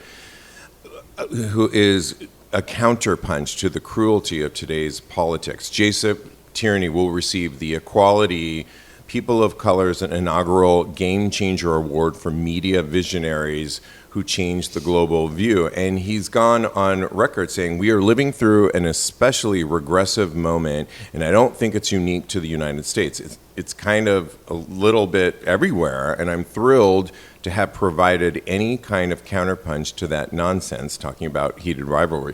Speaker 5: who is a counterpunch to the cruelty of today's politics. Jacob Tierney will receive the Equality People of Color's inaugural Game Changer Award for Media Visionaries who changed the global view. And he's gone on record saying, we are living through an especially regressive moment, and I don't think it's unique to the United States. It's kind of a little bit everywhere, and I'm thrilled to have provided any kind of counterpunch to that nonsense, talking about Heated Rivalry.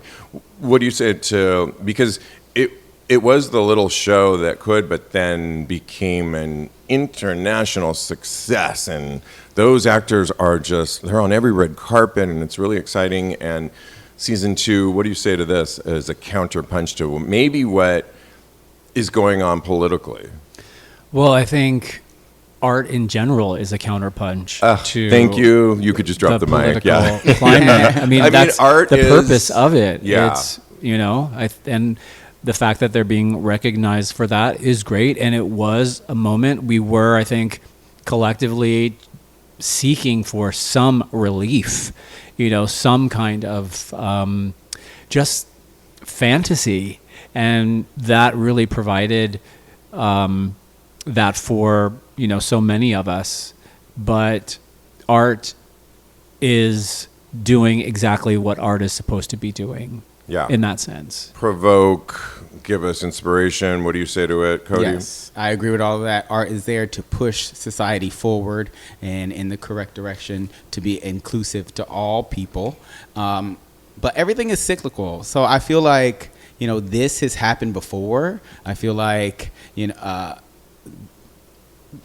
Speaker 5: What do you say to, because it was the little show that could, but then became an international success, and those actors are they're on every red carpet, and it's really exciting. And season 2, what do you say to this as a counterpunch to maybe what is going on politically?
Speaker 7: Well, I think art in general is a counterpunch to.
Speaker 5: Thank you. You could just drop the mic. Yeah.
Speaker 7: Climate. I mean, that's
Speaker 5: art
Speaker 7: the
Speaker 5: is,
Speaker 7: purpose of it.
Speaker 5: Yeah.
Speaker 7: It's, and the fact that they're being recognized for that is great. And it was a moment we were, I think, collectively seeking for some relief, some kind of just fantasy. And that really provided that for, so many of us. But art is doing exactly what art is supposed to be doing.
Speaker 5: Yeah.
Speaker 7: In that sense.
Speaker 5: Provoke, give us inspiration. What do you say to it, Cody?
Speaker 6: Yes, I agree with all of that. Art is there to push society forward and in the correct direction, to be inclusive to all people. But everything is cyclical. So I feel like, this has happened before. I feel like,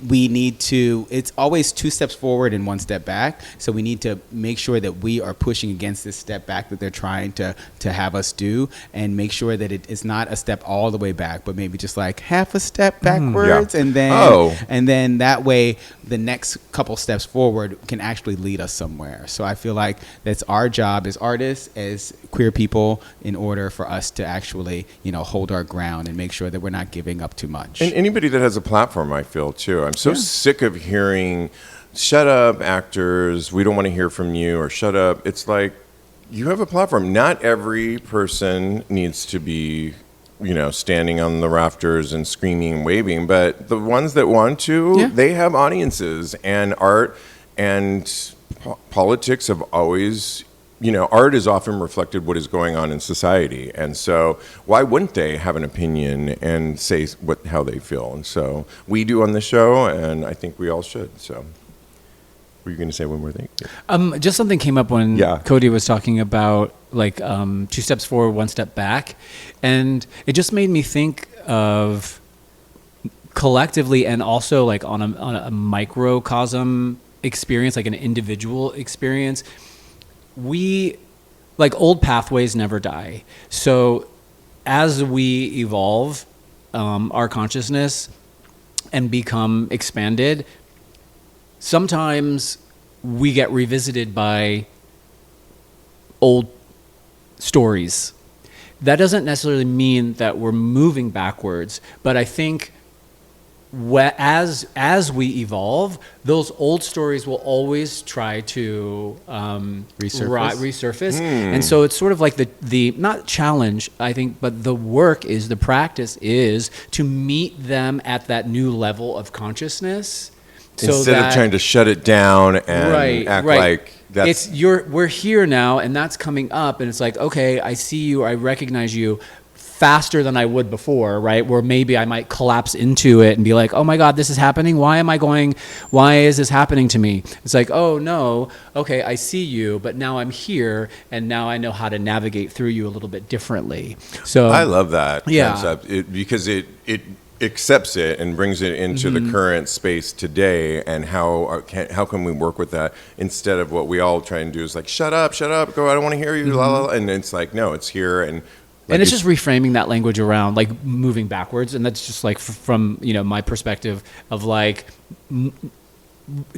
Speaker 6: we need to, it's always 2 steps forward and 1 step back. So we need to make sure that we are pushing against this step back that they're trying to have us do, and make sure that it's not a step all the way back, but maybe just like half a step backwards. And then that way the next couple steps forward can actually lead us somewhere. So I feel like that's our job as artists, as queer people in order for us to actually, hold our ground and make sure that we're not giving up too much.
Speaker 5: And anybody that has a platform, I feel, too. I'm so sick of hearing, shut up, actors, we don't want to hear from you, or shut up. It's like, you have a platform. Not every person needs to be, standing on the rafters and screaming and waving, but the ones that want to, they have audiences. And art and politics have always, art is often reflected what is going on in society. And so why wouldn't they have an opinion and say how they feel? And so we do on the show, and I think we all should. So were you going to say one more thing?
Speaker 7: Just something came up when Cody was talking about like 2 steps forward, 1 step back. And it just made me think of collectively and also like on a microcosm experience, like an individual experience. We, like, old pathways never die. So as we evolve our consciousness and become expanded, sometimes we get revisited by old stories. That doesn't necessarily mean that we're moving backwards, but I think as we evolve, those old stories will always try to resurface. And so it's sort of like the not challenge, I think, but the practice is to meet them at that new level of consciousness.
Speaker 5: Instead of trying to shut it down and act like that's...
Speaker 7: we're here now, and that's coming up, and it's like, okay, I see you, I recognize you faster than I would before, right? Where maybe I might collapse into it and be like, oh my God, this is happening. Why is this happening to me? It's like, oh no, okay, I see you, but now I'm here, and now I know how to navigate through you a little bit differently. So
Speaker 5: I love that concept because it accepts it and brings it into the current space today, and how can we work with that instead of what we all try and do is like, shut up, go, I don't want to hear you, la, la, la. And it's like, no, it's here. And
Speaker 7: it's just reframing that language around like moving backwards. And that's just like from, my perspective of like,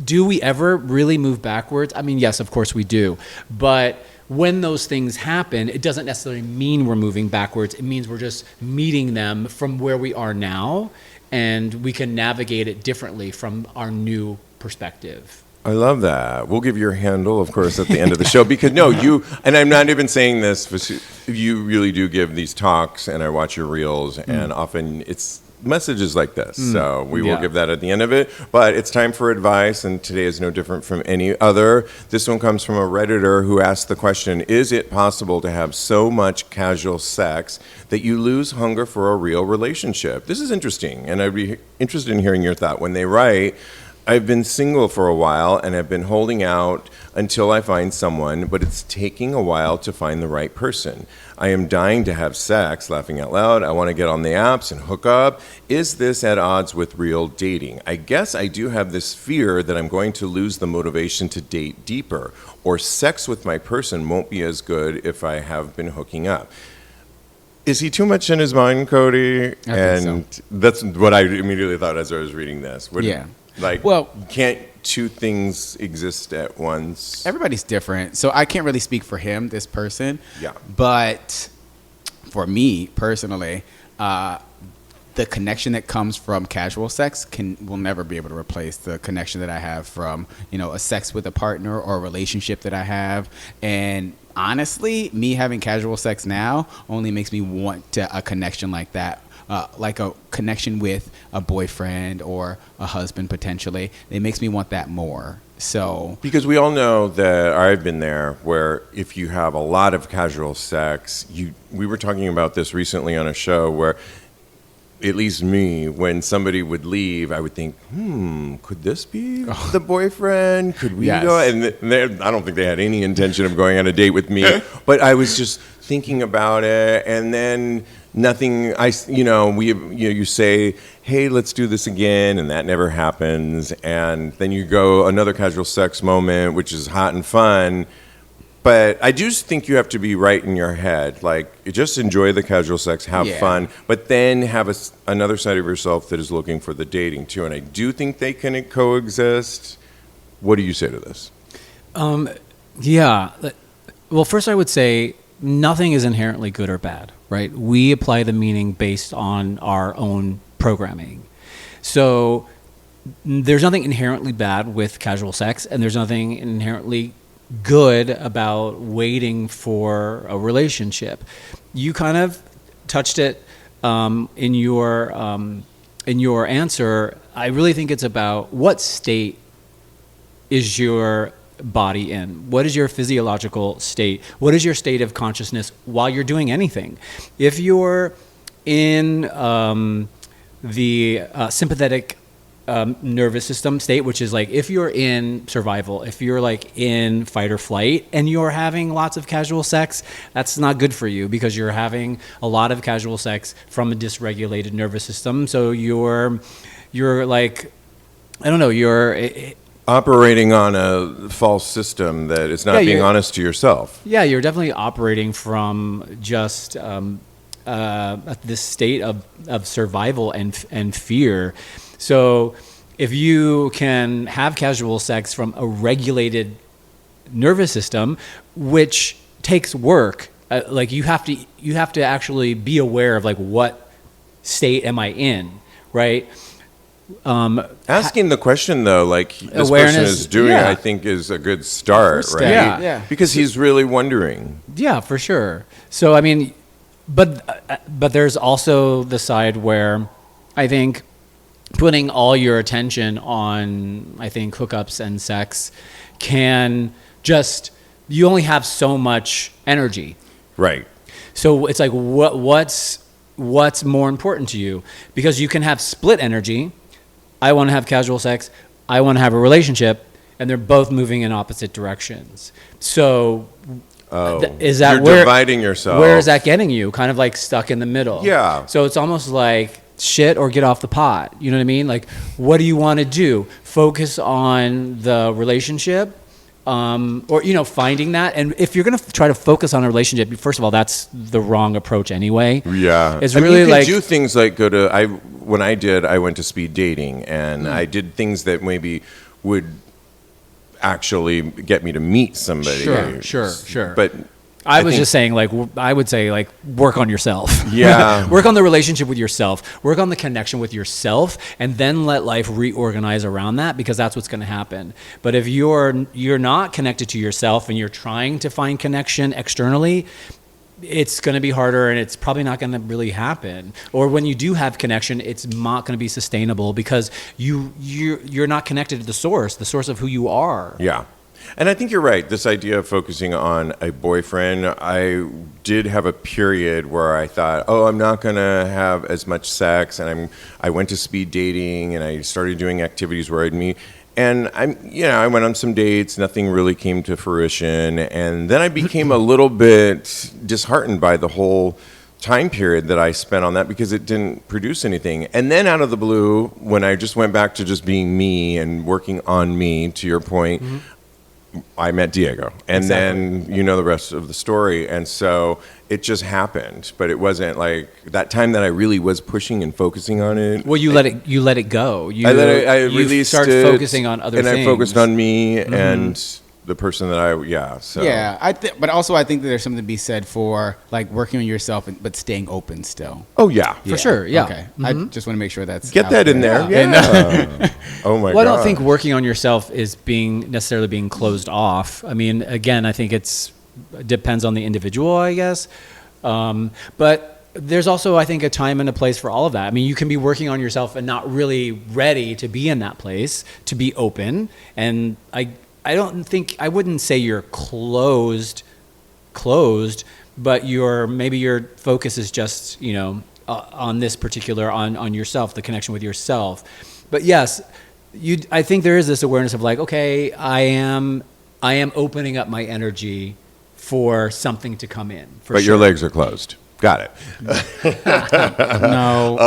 Speaker 7: do we ever really move backwards? I mean, yes, of course we do. But when those things happen, it doesn't necessarily mean we're moving backwards. It means we're just meeting them from where we are now, and we can navigate it differently from our new perspective.
Speaker 5: I love that. We'll give your handle, of course, at the end of the show, because and I'm not even saying this, you really do give these talks, and I watch your reels, and often it's messages like this. So we will give that at the end of it. But it's time for advice, and today is no different from any other. This one comes from a Redditor who asked the question, is it possible to have so much casual sex that you lose hunger for a real relationship? This is interesting, and I'd be interested in hearing your thought. When they write, I've been single for a while and have been holding out until I find someone, but it's taking a while to find the right person. I am dying to have sex, laughing out loud. I want to get on the apps and hook up. Is this at odds with real dating? I guess I do have this fear that I'm going to lose the motivation to date deeper, or sex with my person won't be as good if I have been hooking up. Is he too much in his mind, Cody?
Speaker 6: I think so.
Speaker 5: That's what I immediately thought as I was reading this.
Speaker 6: Well,
Speaker 5: can't two things exist at once?
Speaker 6: Everybody's different. So I can't really speak for him, this person.
Speaker 5: Yeah.
Speaker 6: But for me personally, the connection that comes from casual sex will never be able to replace the connection that I have from, a sex with a partner or a relationship that I have. And honestly, me having casual sex now only makes me want a connection like that. Like a connection with a boyfriend or a husband potentially. It makes me want that more. So
Speaker 5: because we all know that I've been there, where if you have a lot of casual sex, we were talking about this recently on a show where, at least me, when somebody would leave, I would think, could this be the boyfriend? Could we go? And I don't think they had any intention of going on a date with me, but I was just thinking about it, and then nothing. You say, hey, let's do this again, and that never happens. And then you go another casual sex moment, which is hot and fun. But I do think you have to be right in your head. Like, just enjoy the casual sex, have fun, but then have another side of yourself that is looking for the dating too. And I do think they can coexist. What do you say to this?
Speaker 7: Well, first I would say nothing is inherently good or bad, right? We apply the meaning based on our own programming. So there's nothing inherently bad with casual sex, and there's nothing inherently good about waiting for a relationship. You kind of touched it in your answer. I really think it's about what state is your body in? What is your physiological state? What is your state of consciousness while you're doing anything? If you're in the sympathetic nervous system state, which is like if you're in survival, if you're like in fight or flight and you're having lots of casual sex, that's not good for you because you're having a lot of casual sex from a dysregulated nervous system. So you're like, I don't know, you're
Speaker 5: operating on a false system that is not being honest to yourself.
Speaker 7: Yeah, you're definitely operating from just this state of survival and fear. So if you can have casual sex from a regulated nervous system, which takes work, like you have to actually be aware of like what state am I in, right?
Speaker 5: Asking the question though, like this person is doing, I think is a good start, right?
Speaker 7: Yeah.
Speaker 5: Because he's really wondering.
Speaker 7: Yeah, for sure. So I mean, but there's also the side where I think putting all your attention on, I think, hookups and sex can just, you only have so much energy.
Speaker 5: Right.
Speaker 7: So it's like, what's more important to you? Because you can have split energy. I want to have casual sex. I want to have a relationship. And they're both moving in opposite directions. So is that
Speaker 5: you're dividing yourself?
Speaker 7: Where is that getting you? Kind of like stuck in the middle.
Speaker 5: Yeah.
Speaker 7: So it's almost like shit or get off the pot. You know what I mean? Like, what do you want to do? Focus on the relationship, or finding that. And if you're gonna try to focus on a relationship, first of all, that's the wrong approach anyway.
Speaker 5: Yeah,
Speaker 7: it's really
Speaker 5: you
Speaker 7: like
Speaker 5: do things like I went to speed dating, and I did things that maybe would actually get me to meet somebody.
Speaker 7: Sure.
Speaker 5: But
Speaker 7: I was just saying, like, I would say, like, work on yourself.
Speaker 5: Yeah.
Speaker 7: Work on the relationship with yourself. Work on the connection with yourself, and then let life reorganize around that, because that's what's going to happen. But if you're not connected to yourself and you're trying to find connection externally, it's going to be harder, and it's probably not going to really happen. Or when you do have connection, it's not going to be sustainable because you're not connected to the source of who you are.
Speaker 5: Yeah. And I think you're right. This idea of focusing on a boyfriend, I did have a period where I thought, I'm not going to have as much sex. And I went to speed dating, and I started doing activities where I'd meet. And I went on some dates. Nothing really came to fruition. And then I became a little bit disheartened by the whole time period that I spent on that, because it didn't produce anything. And then out of the blue, when I just went back to just being me and working on me, to your point, I met Diego, and then the rest of the story. And so it just happened, but it wasn't like that time that I really was pushing and focusing on it.
Speaker 7: Well, you let it go.
Speaker 5: I released
Speaker 7: start
Speaker 5: it,
Speaker 7: focusing on other things.
Speaker 5: And I focused on me and the person that
Speaker 6: but also I think that there's something to be said for like working on yourself, but staying open still.
Speaker 5: Oh yeah,
Speaker 7: for sure. Yeah.
Speaker 6: Okay. I just want to make sure that's
Speaker 5: get that in there. Yeah. Oh my god.
Speaker 7: Well, I don't think working on yourself is necessarily being closed off. I mean, again, I think it depends on the individual, I guess. But there's also, I think, a time and a place for all of that. I mean, you can be working on yourself and not really ready to be in that place, to be open. And I wouldn't say you're closed, but maybe your focus is just, on this particular, on yourself, the connection with yourself. But yes, I think there is this awareness of like, okay, I am opening up my energy for something to come in.
Speaker 5: But your legs are closed. Got it.
Speaker 6: No.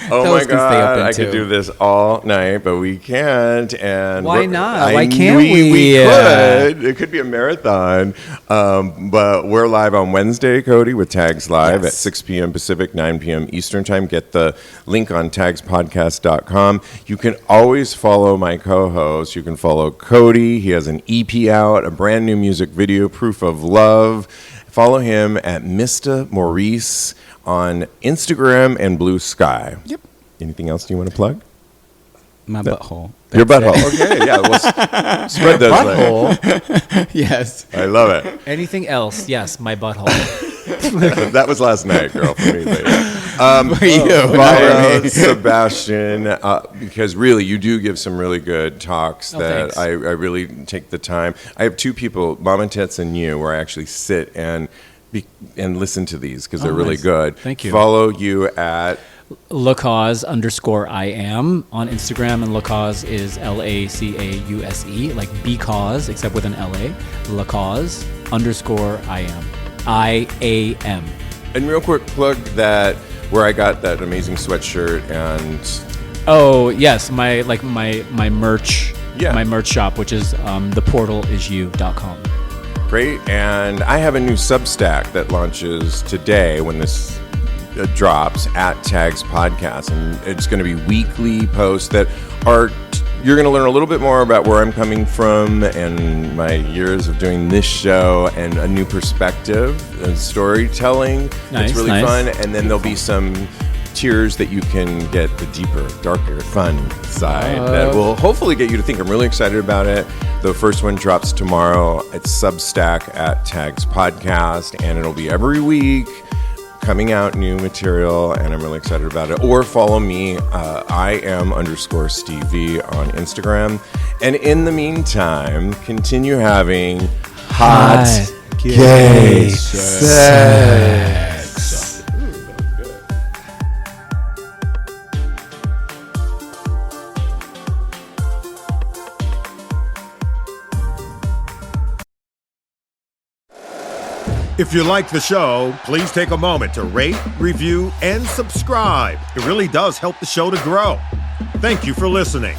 Speaker 5: Oh
Speaker 6: Those
Speaker 5: my
Speaker 6: can stay
Speaker 5: God,
Speaker 6: open
Speaker 5: I could
Speaker 6: too.
Speaker 5: do this all night, but we can't. And
Speaker 7: Why not? Why can't
Speaker 5: we?
Speaker 7: we?
Speaker 5: Could. It could be a marathon. But we're live on Wednesday, Cody, with Tags Live at 6 p.m. Pacific, 9 p.m. Eastern Time. Get the link on tagspodcast.com. You can always follow my co-host. You can follow Cody. He has an EP out, a brand new music video, Proof of Love. Follow him at Mr. Maurice on Instagram and Blue Sky.
Speaker 6: Yep.
Speaker 5: Anything else you want to plug?
Speaker 6: My butthole.
Speaker 5: Your
Speaker 6: That's
Speaker 5: butthole. Okay, yeah. We'll spread those legs.
Speaker 6: it. Yes.
Speaker 5: I love it.
Speaker 7: Anything else? Yes, my butthole.
Speaker 5: That was last night, girl, for me. But yeah.
Speaker 6: For you.
Speaker 5: Follow Sebastian, because really, you do give some really good talks that
Speaker 7: thanks.
Speaker 5: I really take the time. I have two people, Mom and Tits and you, where I actually sit and listen to these because they're really
Speaker 7: nice.
Speaker 5: good.
Speaker 7: Thank you.
Speaker 5: Follow you at
Speaker 7: Lacause_I am on Instagram, and Lacause is LACAUSE, like because, except with an LA. Lacause_I am.
Speaker 5: And real quick, plug that where I got that amazing sweatshirt and
Speaker 7: Oh yes, my merch,
Speaker 5: Yeah.
Speaker 7: my merch shop, which is theportalisyou.com.
Speaker 5: great. And I have a new Substack that launches today when this drops at Tags Podcast, and it's going to be weekly posts that are. You're going to learn a little bit more about where I'm coming from and my years of doing this show and a new perspective and storytelling.
Speaker 7: Nice,
Speaker 5: it's really
Speaker 7: nice.
Speaker 5: fun. And then there'll be some tiers that you can get the deeper, darker, fun side that will hopefully get you to think. I'm really excited about it. The first one drops tomorrow. It's Substack at Tags Podcast, and it'll be every week. Coming out new material, and I'm really excited about it. Or follow me, I am_Stevie on Instagram. And in the meantime, continue having hot gay sex.
Speaker 8: If you like the show, please take a moment to rate, review, and subscribe. It really does help the show to grow. Thank you for listening.